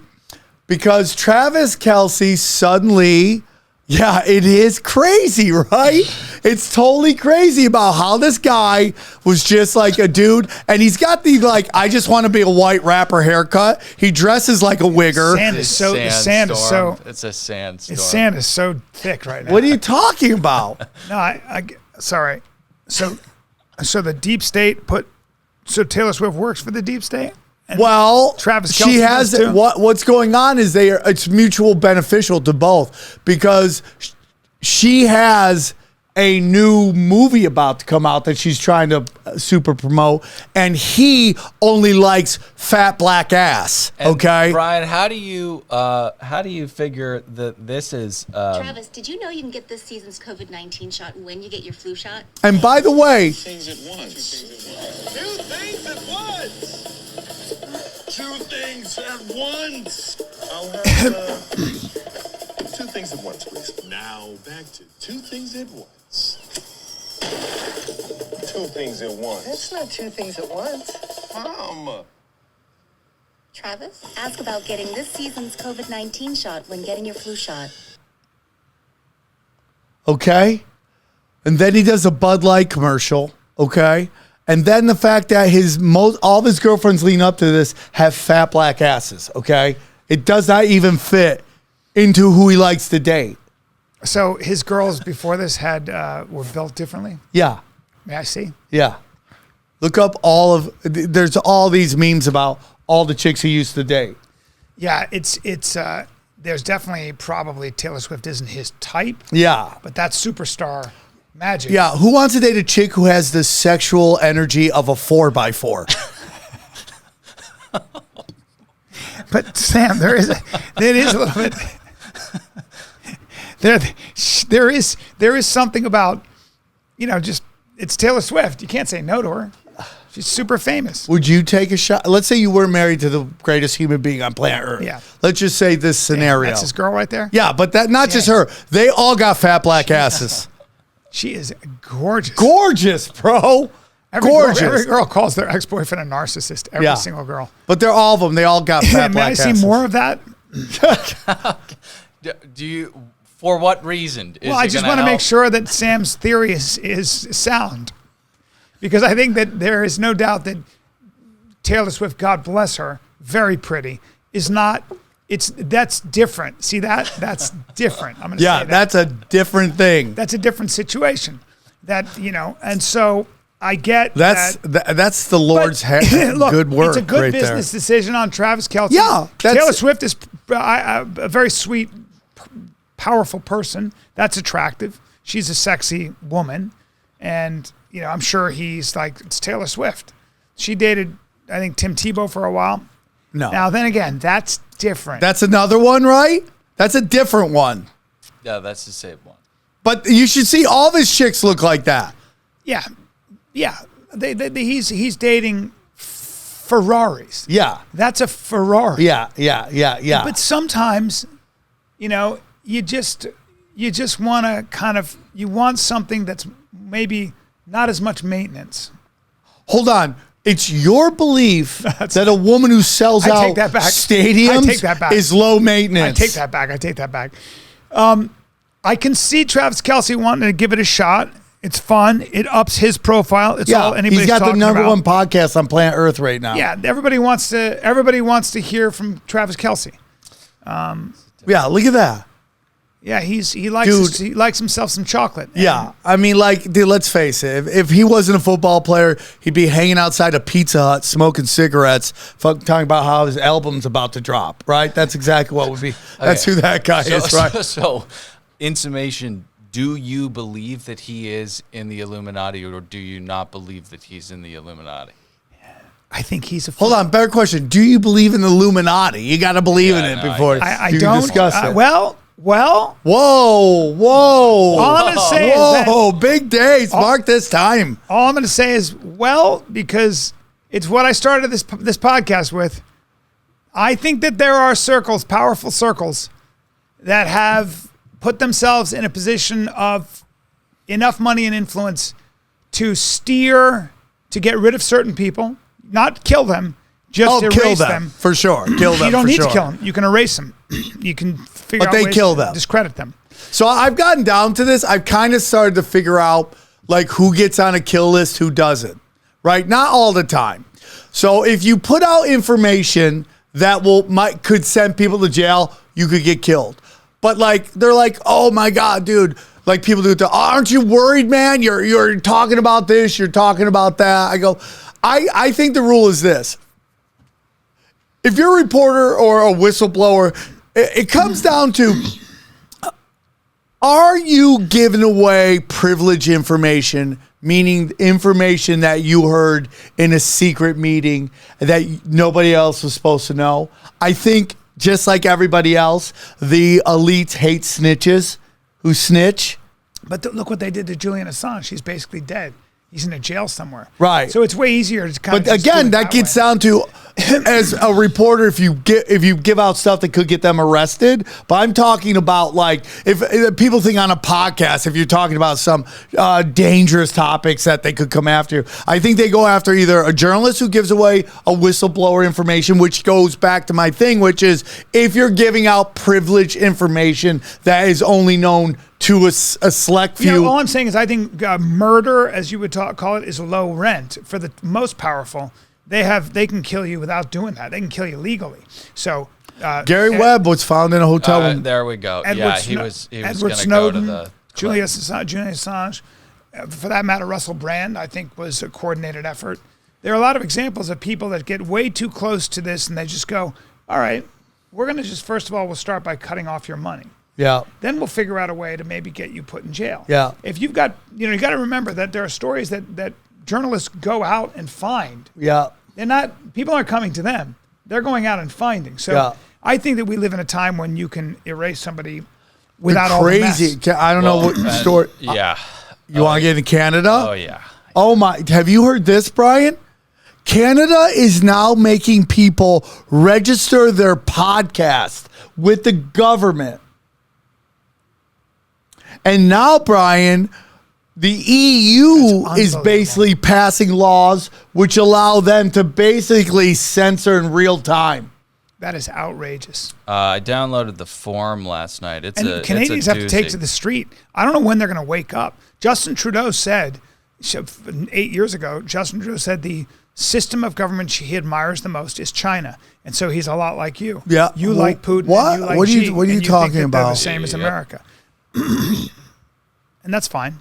Because Travis Kelce suddenly, yeah, it is crazy, right? It's totally crazy about how this guy was just like a dude, and he's got the I just want to be a white rapper haircut. He dresses like a wigger. The sand is so. It's a sandstorm. The sand is so thick right now. What are you talking about? No, sorry. So the deep state so Taylor Swift works for the deep state? And well, Travis Kelce she has what's going on is it's mutual beneficial to both because she has a new movie about to come out that she's trying to super promote, and he only likes fat black ass. And okay, Bryan, how do you figure that this is? Travis, did you know you can get this season's COVID-19 shot when you get your flu shot? And by the way, Two things at once. Two things at once. I'll have two things at once, please. Now back to two things at once. Two things at once. That's not two things at once. Mom. Travis, ask about getting this season's COVID-19 shot when getting your flu shot. okay, and then he does a Bud Light commercial. Okay. And then the fact that all of his girlfriends leading up to this have fat black asses, okay? It does not even fit into who he likes to date. So his girls before this were built differently? Yeah. May I see? Yeah. Look up there's all these memes about all the chicks he used to date. Yeah, it's there's definitely probably Taylor Swift isn't his type. Yeah. But that's superstar magic. Yeah, who wants to date a chick who has the sexual energy of a 4x4? But Sam, there is a little bit. There is something about, just it's Taylor Swift. You can't say no to her. She's super famous. Would you take a shot? Let's say you were married to the greatest human being on planet Earth. Yeah. Let's just say this scenario. That's his girl right there? Yeah, but that not just her. They all got fat black asses. She is gorgeous. Gorgeous, bro. Gorgeous. Every girl calls their ex-boyfriend a narcissist. Every single girl. But they're all of them. They all got fat black asses. May I see more of that? Do you? For what reason? Well, I just want to make sure that Sam's theory is sound, because I think that there is no doubt that Taylor Swift, God bless her, very pretty, is not. That's different. See that? That's different. I'm going to say that. That's a different thing. That's a different situation. And so I get that's the Lord's look, good work. It's a good right business decision on Travis Kelce. Yeah, Taylor Swift is a very sweet, powerful person. That's attractive. She's a sexy woman, and I'm sure he's like, it's Taylor Swift. She dated, I think, Tim Tebow for a while. No. Now then again, that's different. That's another one, right? That's a different one. Yeah, that's the same one. But you should see all of his chicks look like that. Yeah. He's dating Ferraris. Yeah. That's a Ferrari. Yeah. But sometimes, you just want to kind of, you want something that's maybe not as much maintenance. Hold on. It's your belief that a woman who sells out stadiums is low maintenance. I take that back. I can see Travis Kelce wanting to give it a shot. It's fun. It ups his profile. It's all anybody's he's got talking the number about. one podcast on planet Earth right now. Yeah, everybody wants to hear from Travis Kelce. Yeah, look at that. Yeah, he likes himself some chocolate. Yeah, I mean, dude, let's face it. If he wasn't a football player, he'd be hanging outside a Pizza Hut smoking cigarettes, talking about how his album's about to drop. Right? That's exactly what would be. That's who that guy is. Right? So, in summation, do you believe that he is in the Illuminati, or do you not believe that he's in the Illuminati? I think he's a. Hold on, better question. Do you believe in the Illuminati? You got to believe in it before I you don't discuss it. Well. Whoa. All I'm going to say is that, big days. Mark this time. All I'm going to say is, because it's what I started this podcast with. I think that there are circles, powerful circles, that have put themselves in a position of enough money and influence to get rid of certain people, not kill them, just erase them. For sure. Kill them. You don't need to kill them. You can erase them. You can figure out ways to discredit them. So I've gotten down to this. I've kind of started to figure out who gets on a kill list, who doesn't. Right? Not all the time. So if you put out information that could send people to jail, you could get killed. But they're like, oh my God, dude. Like people do it. Aren't you worried, man? You're talking about this. You're talking about that. I go, I think the rule is this. If you're a reporter or a whistleblower, it comes down to, are you giving away privileged information, meaning information that you heard in a secret meeting that nobody else was supposed to know? I think, just like everybody else, the elites hate snitches who snitch. But look what they did to Julian Assange. He's basically dead. He's in a jail somewhere. Right. So it's way easier to kind of. But again, that gets down to, as a reporter, if you give out stuff that could get them arrested. But I'm talking about if people think on a podcast, if you're talking about some dangerous topics that they could come after you, I think they go after either a journalist who gives away a whistleblower information, which goes back to my thing, which is if you're giving out privileged information that is only known to a select few. All I'm saying is I think murder, as you would call it, is low rent. For the most powerful, they can kill you without doing that. They can kill you legally. So Gary Webb was found in a hotel room. There we go. He was going to go to the Julian Assange, for that matter, Russell Brand, I think, was a coordinated effort. There are a lot of examples of people that get way too close to this and they just go, all right, we're going to just, first of all, we'll start by cutting off your money. Yeah. Then we'll figure out a way to maybe get you put in jail. Yeah. If you've got, you got to remember that there are stories that journalists go out and find. Yeah. People aren't coming to them. They're going out and finding. So I think that we live in a time when you can erase somebody without all the mess. I don't know what story. Yeah. You want to get into Canada? Oh, yeah. Oh, my. Have you heard this, Bryan? Canada is now making people register their podcast with the government. And now, Bryan, the EU is basically passing laws which allow them to basically censor in real time. That is outrageous. I downloaded the form last night. Canadians have to take to the street. I don't know when they're going to wake up. Justin Trudeau said 8 years ago, the system of government he admires the most is China. And so he's a lot like you. Yeah. You like Putin. What? And you like What are you, Xi, what are you and talking think that about? they're the same as America. And that's fine.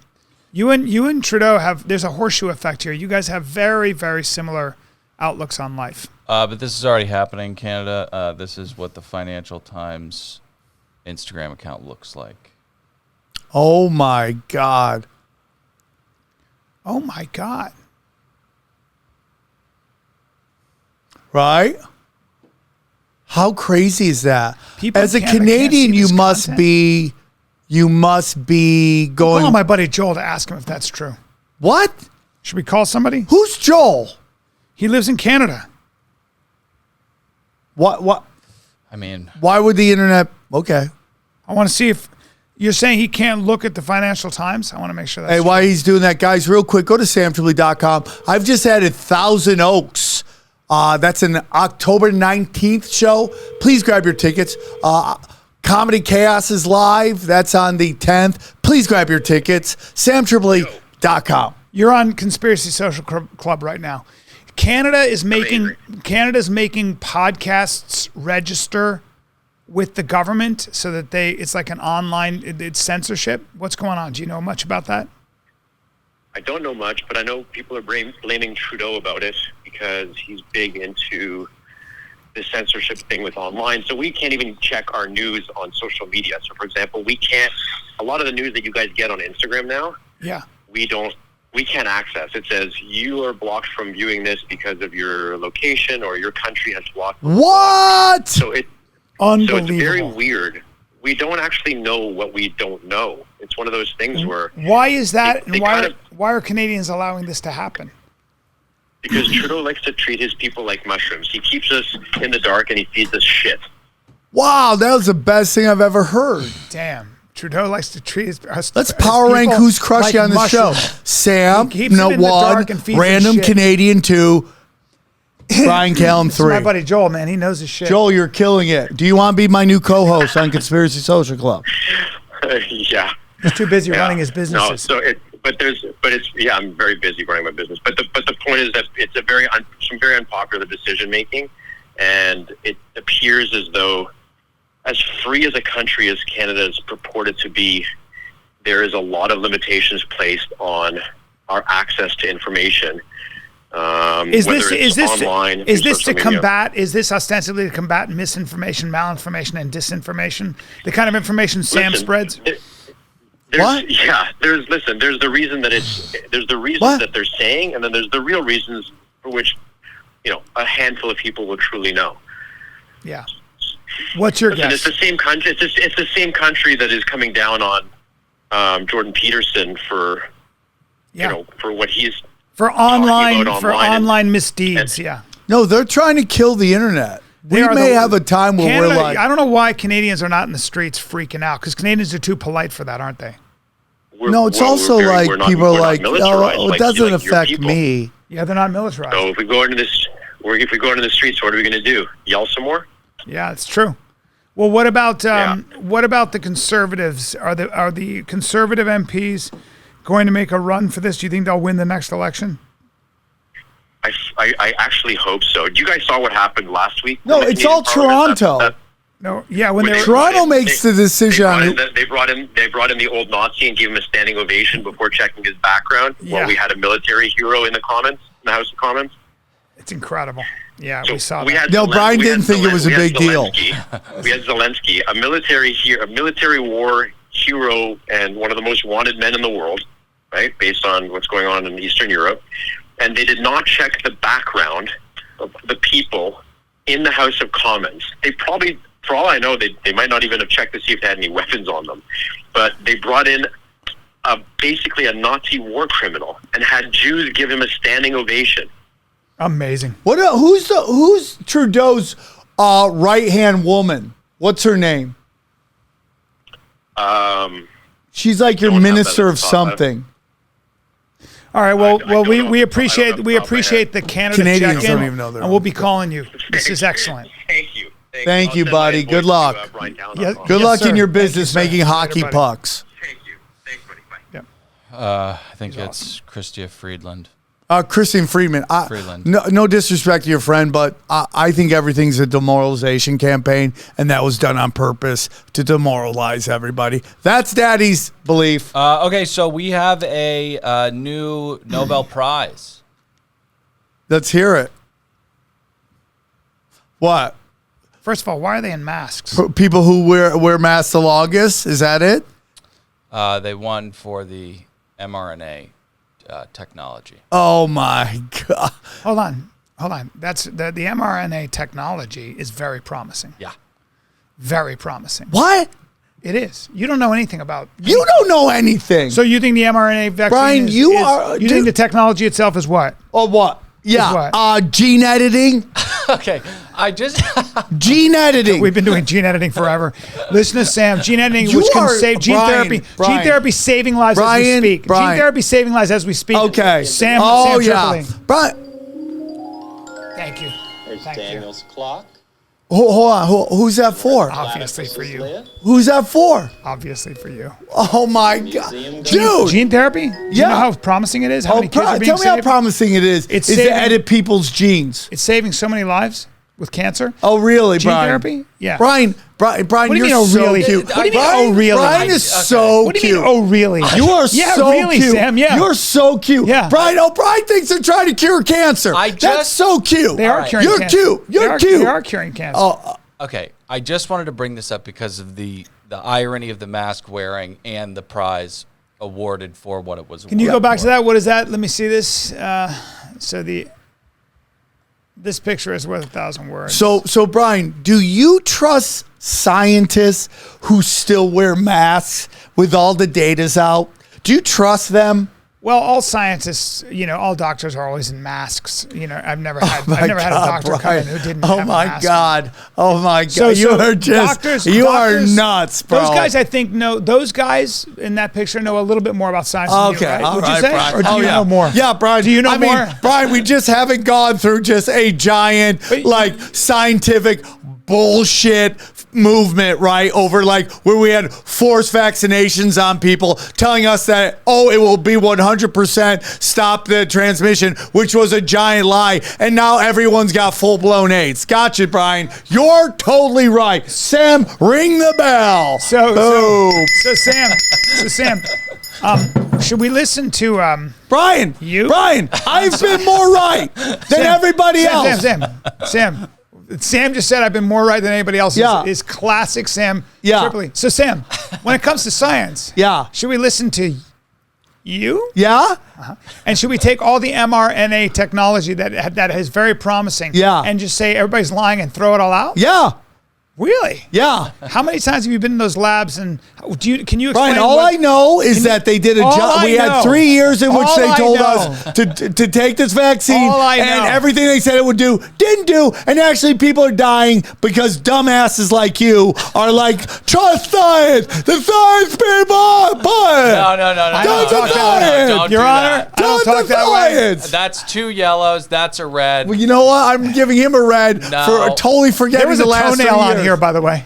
You and Trudeau there's a horseshoe effect here. You guys have very, very similar outlooks on life. But this is already happening in Canada. This is what the Financial Times Instagram account looks like. Oh, my God. Oh, my God. Right? How crazy is that? People As a can't Canadian, see you this must content. be going. Call my buddy Joel to ask him if that's true. What? Should we call somebody? Who's Joel? He lives in Canada. What? I mean, Why would the internet? Okay. I want to see if you're saying he can't look at the Financial Times. I want to make sure that's Hey, true. while he's doing that, guys, real quick, go to samtripoli.com. I've just added Thousand Oaks. That's an October 19th show. Please grab your tickets. Comedy Chaos is live. That's on the 10th. Please grab your tickets. samtripoli.com. You're on Conspiracy Social Club right now. Canada's making podcasts register with the government so that it's like an online, it's censorship. What's going on? Do you know much about that? I don't know much, but I know people are blaming Trudeau about it because he's big into the censorship thing with online. So we can't even check our news on social media. So, for example, a lot of the news that you guys get on Instagram now, we can't access. It says you are blocked from viewing this because of your location or your country has blocked. What? So it's Unbelievable. very weird. We don't actually know what we don't know. It's one of those things where... Why is that? And why are Canadians allowing this to happen? Because Trudeau likes to treat his people like mushrooms. He keeps us in the dark and he feeds us shit. Wow, that was the best thing I've ever heard. Damn. Trudeau likes to treat us. Let's power rank who's crushing on the show. Sam, no one, random Canadian 2, Bryan Callen 3. My buddy Joel, man, he knows his shit. Joel, you're killing it. Do you want to be my new co-host on Conspiracy Social Club? Yeah. He's too busy running his businesses. No, I'm very busy running my business. But the point is that it's some very unpopular decision making, and it appears as though, as free as a country as Canada is purported to be, there is a lot of limitations placed on our access to information. Is this ostensibly to combat misinformation, malinformation, and disinformation? The kind of information Sam spreads. What? Yeah, there's the reason that they're saying, and then there's the real reasons for which, a handful of people will truly know. Yeah. What's your guess? It's the same country. It's the same country that is coming down on Jordan Peterson for what he's for online misdeeds. No, they're trying to kill the internet. We may have a time where Canada, we're like, I don't know why Canadians are not in the streets freaking out, because Canadians are too polite for that, aren't they? It's also like people are like, oh, it doesn't affect me. Yeah, they're not militarized. So if we go into the streets, what are we going to do? Yell some more? Yeah, it's true. Well, what about the Conservatives? Are the Conservative MPs going to make a run for this? Do you think they'll win the next election? I actually hope so. You guys saw what happened last week? No, it's all Toronto. No, yeah. Toronto makes the decision. They brought in the old Nazi and gave him a standing ovation before checking his background. Yeah. While we had a military hero in the House of Commons. It's incredible. Yeah, so we saw that. Bryan didn't think it was a big deal. We had Zelensky, a military war hero, and one of the most wanted men in the world, right? Based on what's going on in Eastern Europe, and they did not check the background of the people in the House of Commons. They probably, for all I know, they might not even have checked to see if they had any weapons on them, but they brought in basically a Nazi war criminal and had Jews give him a standing ovation. Amazing. Who's Trudeau's right-hand woman? What's her name? She's like your minister of something. All right. Well, we appreciate the Canada Canadians check-in, don't even know their and we'll own be people. calling you. This is excellent. Thank you. Thank you, I'll send buddy. my Good voice luck. to, BryanTalent.com. Yeah. Good Yes, luck sir. in your Thank you, business sir. making hockey Everybody. pucks. Thank you. Thanks, buddy. Bye. Yep. I think it's Christia Friedland. Christian Friedman. Friedland. No disrespect to your friend, but I think everything's a demoralization campaign, and that was done on purpose to demoralize everybody. That's Daddy's belief. Okay, so we have a new Nobel Prize. Let's hear it. What? First of all, why are they in masks? People who wear masks the longest? Is that it? They won for the mRNA technology. Oh my God! Hold on. That's the mRNA technology is very promising. Yeah. Very promising. What? It is. You don't know anything about. You don't know anything. So you think the mRNA vaccine? Bryan, you think the technology itself is what? Oh, what? Yeah. What? Gene editing. Okay, I just Gene editing. We've been doing gene editing forever. Listen to Sam. Gene editing, You which can are- save gene Brian, therapy. Brian. Gene therapy saving lives as we Brian, speak. Brian. Gene therapy saving lives as we speak. Okay. Sam. Oh Sam yeah. Tripoli. Brian, Thank you. There's Thank you. Daniel's clock. hold on. Who's that for? Obviously for you. Who's that for? Obviously for you. Oh my God, Museum dude. Gene therapy? Do you Yeah. know how promising it is? How many kids are being tell me how saved? promising it is. It's is to saving- edit people's genes. It's saving so many lives with cancer. Oh really, Gene Brian? therapy? Yeah. Brian, What do you you're mean, oh, so really? cute. What do you mean, Brian, oh, really? Brian is so What do cute. you mean, oh, really? You are Yeah, so really, cute. Sam, yeah. You're so cute. Yeah. Brian thinks they're trying to cure cancer. That's just- so cute. They are curing You're cancer. cute. You're cute. They are curing cancer. Oh, Okay, I just wanted to bring this up because of the irony of the mask wearing and the prize awarded for what it was. Can you go back to that? What is that? Let me see this. This picture is worth 1,000 words. So Brian, do you trust scientists who still wear masks with all the data's out? Do you trust them? Well, all scientists, all doctors are always in masks. I've never had My a doctor come Brian. in who didn't Oh have a my mask. God. Oh my God. So you are just doctors, are nuts, bro. Those guys, I think, those guys in that picture know a little bit more about science than you, Okay, right? all Would right, you say? Brian. Or do you yeah. know more? Yeah, Brian. Do you know more? mean, Brian, we just haven't gone through just a giant, scientific bullshit movement, right? Over where we had forced vaccinations on people, telling us that, it will be 100% stop the transmission, which was a giant lie. And now everyone's got full-blown AIDS. Gotcha, Brian. You're totally right. Sam, ring the bell. So Sam, should we listen to Brian, you? Brian, I've been more right than everybody else. Sam just said I've been more right than anybody else. Yeah. Is classic Sam Yeah. Tripoli. So Sam, when it comes to science, Yeah. should we listen to you? Yeah? And should we take all the mRNA technology that is very promising Yeah. and just say everybody's lying and throw it all out? Yeah. Really? Yeah. How many times have you been in those labs and can you explain Brian, all I know is that they did a All job. I We had know. 3 years in which All they I told know. us to take this vaccine, All I and know. everything they said it would do didn't do. And actually, people are dying because dumbasses like you are trust science. The science people. No. I don't Don't talk do that it. way. Don't Your do Honor, that. I don't talk that way. science. That's 2 yellows. That's a red. Well, you know what? I'm giving him a red No. for totally forgetting There was the a last 3 toenail on years. here, by the way.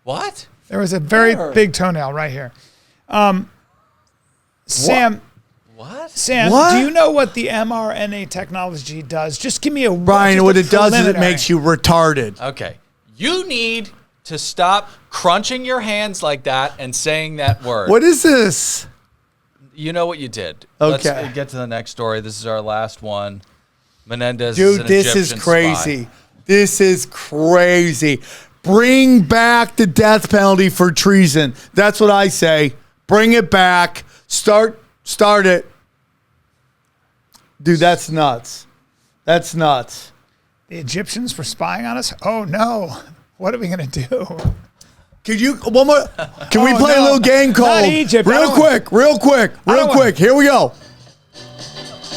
What? There was a very big toenail right here. Sam, What? Sam, What? do you know what the mRNA technology does? Just give me Brian, just what a it does is it preliminary. makes you retarded. Okay. You need to stop crunching your hands like that and saying that word. What is this? You know what you did. Okay. Let's get to the next story. This is our last one. Menendez is Dude, an this is Egyptian crazy. spy. This is crazy. Bring back the death penalty for treason. That's what I say. Bring it back. Start it. Dude, that's nuts. That's nuts. The Egyptians were spying on us? Oh, no. What are we going to do? Could you one more? Can we play a no. little game Not called Egypt. I real don't quick. Here we go.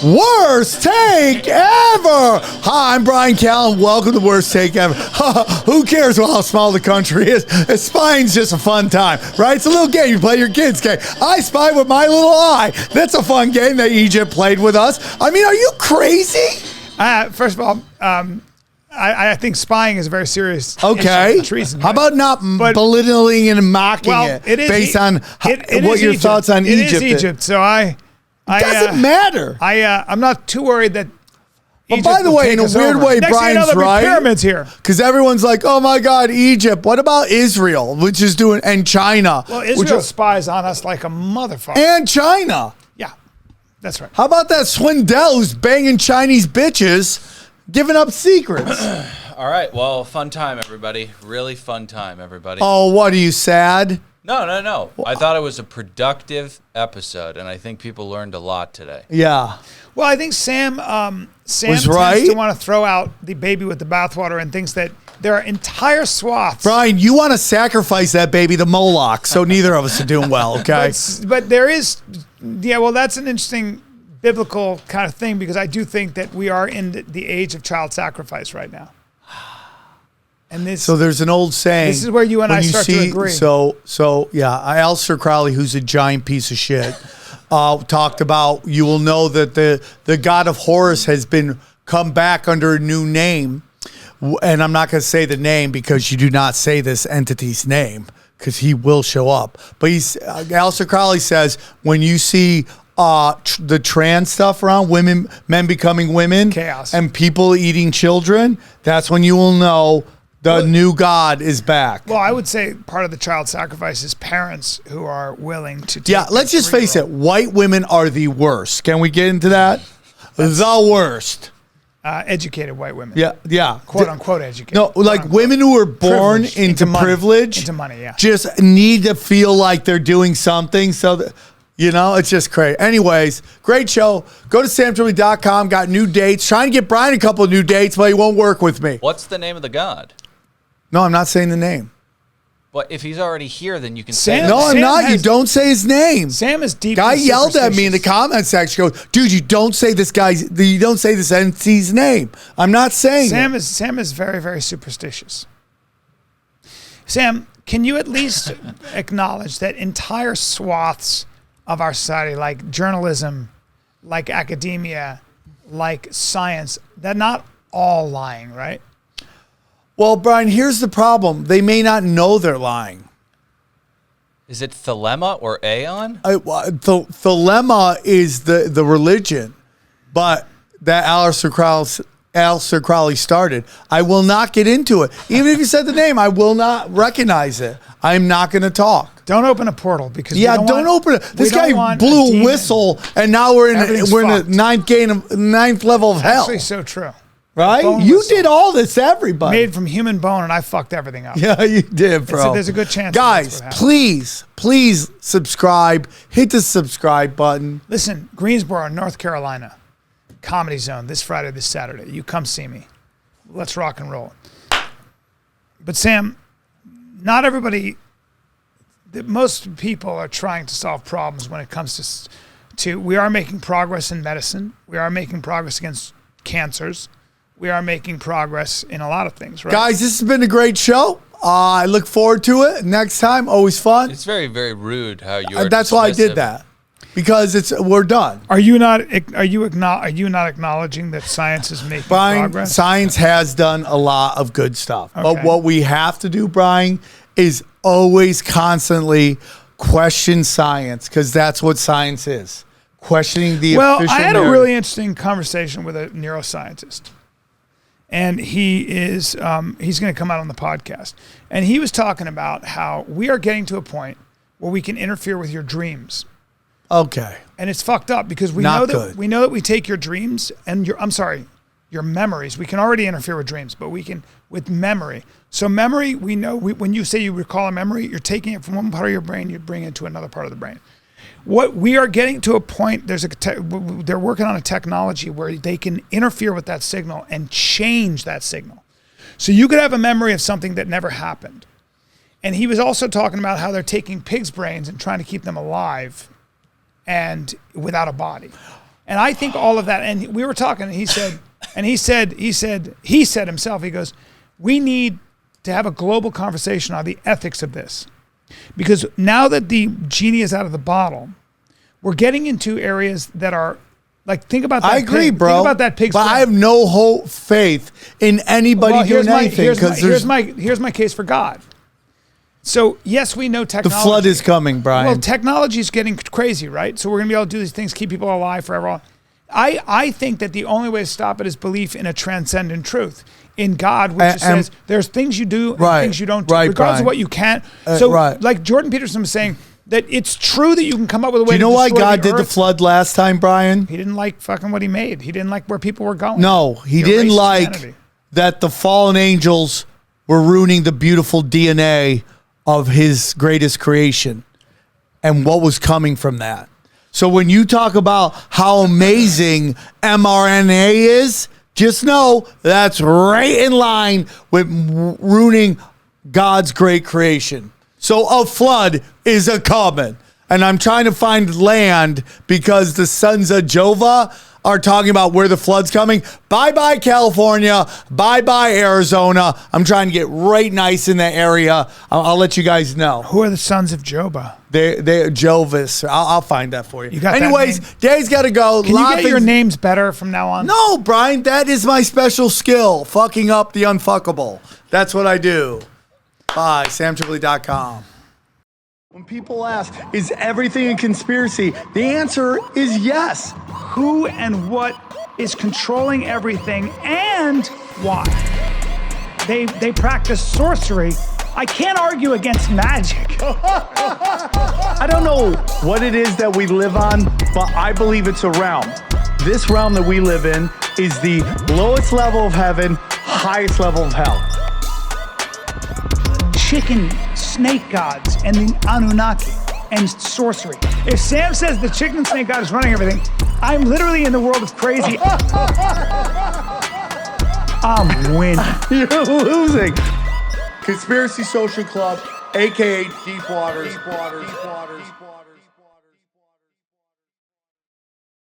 Worst take ever. Hi, I'm Bryan Callen. Welcome to Worst Take Ever. Who cares how small the country is? Spying's just a fun time, right? It's a little game. You play your kids' game. I spy with my little eye. That's a fun game that Egypt played with us. I mean, are you crazy? First of all, I think spying is a very serious okay. issue. Treason. How about not belittling and mocking it based on what your thoughts on Egypt? It is Egypt, so doesn't matter. I'm not too worried that. But by the way, in a weird way, Brian's right. Pyramids here, because everyone's like, "Oh my God, Egypt." What about Israel, which is doing, and China? Well, Israel spies on us like a motherfucker. And China. Yeah, that's right. How about that Swindell who's banging Chinese bitches, giving up secrets? All right. Well, fun time, everybody. Really fun time, everybody. Oh, what are you sad? No. I thought it was a productive episode, and I think people learned a lot today. Yeah. Well, I think Sam was tends right. to want to throw out the baby with the bathwater and thinks that there are entire swaths. Bryan, you want to sacrifice that baby to Moloch, so neither of us are doing well, okay? But there is, well, that's an interesting biblical kind of thing, because I do think that we are in the age of child sacrifice right now. And so there's an old saying. This is where you and I start to agree. So yeah, Aleister Crowley, who's a giant piece of shit, talked about, you will know that the god of Horus has been come back under a new name, and I'm not going to say the name because you do not say this entity's name because he will show up. But Aleister Crowley says, when you see the trans stuff around, men becoming women, chaos, and people eating children, that's when you will know the new God is back. Well, I would say part of the child sacrifice is parents who are willing to take. Yeah, let's just face it. White women are the worst. Can we get into that? The worst. Educated white women. Yeah. Quote unquote educated. No, like women who are born into privilege. Into money, yeah. Just need to feel like they're doing something so that, it's just crazy. Anyways, great show. Go to samtripoli.com. Got new dates. Trying to get Bryan a couple of new dates, but he won't work with me. What's the name of the god? No, I'm not saying the name. But if he's already here, then you can Sam, say No, I'm not. You don't say his name. Sam is deep. Guy yelled at me in the comment section. Goes, dude, you don't say this entity's name. I'm not saying Sam is very, very superstitious. Sam, can you at least acknowledge that entire swaths of our society, like journalism, like academia, like science, they're not all lying, right? Well, Bryan, here's the problem. They may not know they're lying. Is it Thelema or Aeon? Thelema is the religion, but that Aleister Crowley started. I will not get into it. Even if you said the name, I will not recognize it. I'm not going to talk. Don't open a portal because don't open it. This guy blew a whistle, and now we're in the ninth level of hell. Actually, so true. Right? You did all this to everybody. Made from human bone, and I fucked everything up. Yeah, you did, bro. There's a good chance. Guys, please subscribe. Hit the subscribe button. Listen, Greensboro, North Carolina, Comedy Zone, this Friday, this Saturday. You come see me. Let's rock and roll. But Sam, not everybody, most people are trying to solve problems when it comes to we are making progress in medicine. We are making progress against cancers. We are making progress in a lot of things, right? Guys, this has been a great show. I look forward to it. Next time, always fun. It's very, very rude how you're That's why I did that. Because we're done. Are you not acknowledging that science is making progress? Science has done a lot of good stuff. Okay. But what we have to do, Bryan, is always constantly question science, because that's what science is. Questioning the official I had narrative. a really interesting conversation with a neuroscientist. And he is he's going to come out on the podcast. And he was talking about how we are getting to a point where we can interfere with your dreams. Okay. And it's fucked up because we know that we take your dreams and your memories. We can already interfere with dreams, but we can with memory. So memory, we know when you say you recall a memory, you're taking it from one part of your brain, you bring it to another part of the brain. What we are getting to a point, they're working on a technology where they can interfere with that signal and change that signal. So you could have a memory of something that never happened. And he was also talking about how they're taking pigs' brains and trying to keep them alive and without a body. And I think all of that, and we were talking, and he said himself, he goes, we need to have a global conversation on the ethics of this. Because now that the genie is out of the bottle, we're getting into areas that are, like, think about that. I agree, pig. bro. Think about that pig's But brain. I have no faith in anybody doing anything. Here's my case for God. So, yes, we know technology. The flood is coming, Brian. Well, technology is getting crazy, right? So we're going to be able to do these things, keep people alive forever. I think that the only way to stop it is belief in a transcendent truth, in God, which says there's things you do and things you don't do, regardless of what you can't. So, like Jordan Peterson was saying, that it's true that you can come up with a way to destroy the earth. Do you know why God did the flood last time, Brian? He didn't like fucking what he made. He didn't like where people were going. No, he didn't like that the fallen angels were ruining the beautiful DNA of his greatest creation and what was coming from that. So when you talk about how amazing mRNA is, just know that's right in line with ruining God's great creation. So a flood is a coming. And I'm trying to find land because the sons of Jehovah are talking about where the flood's coming. Bye-bye, California. Bye-bye, Arizona. I'm trying to get right nice in that area. I'll let you guys know. Who are the sons of Jehovah? They're Jovis. I'll find that for you. Anyways, Day's got to go. Can you get your names better from now on? No, Brian. That is my special skill. Fucking up the unfuckable. That's what I do. Bye. SamTripoli.com. When people ask, is everything a conspiracy? The answer is yes. Who and what is controlling everything and why? They practice sorcery. I can't argue against magic. I don't know what it is that we live on, but I believe it's a realm. This realm that we live in is the lowest level of heaven, highest level of hell. Chicken snake gods and the Illuminati and sorcery. If Sam says the chicken and snake god is running everything, I'm literally in the world of crazy. I'm winning. You're losing. Conspiracy Social Club, a.k.a. Deep Waters.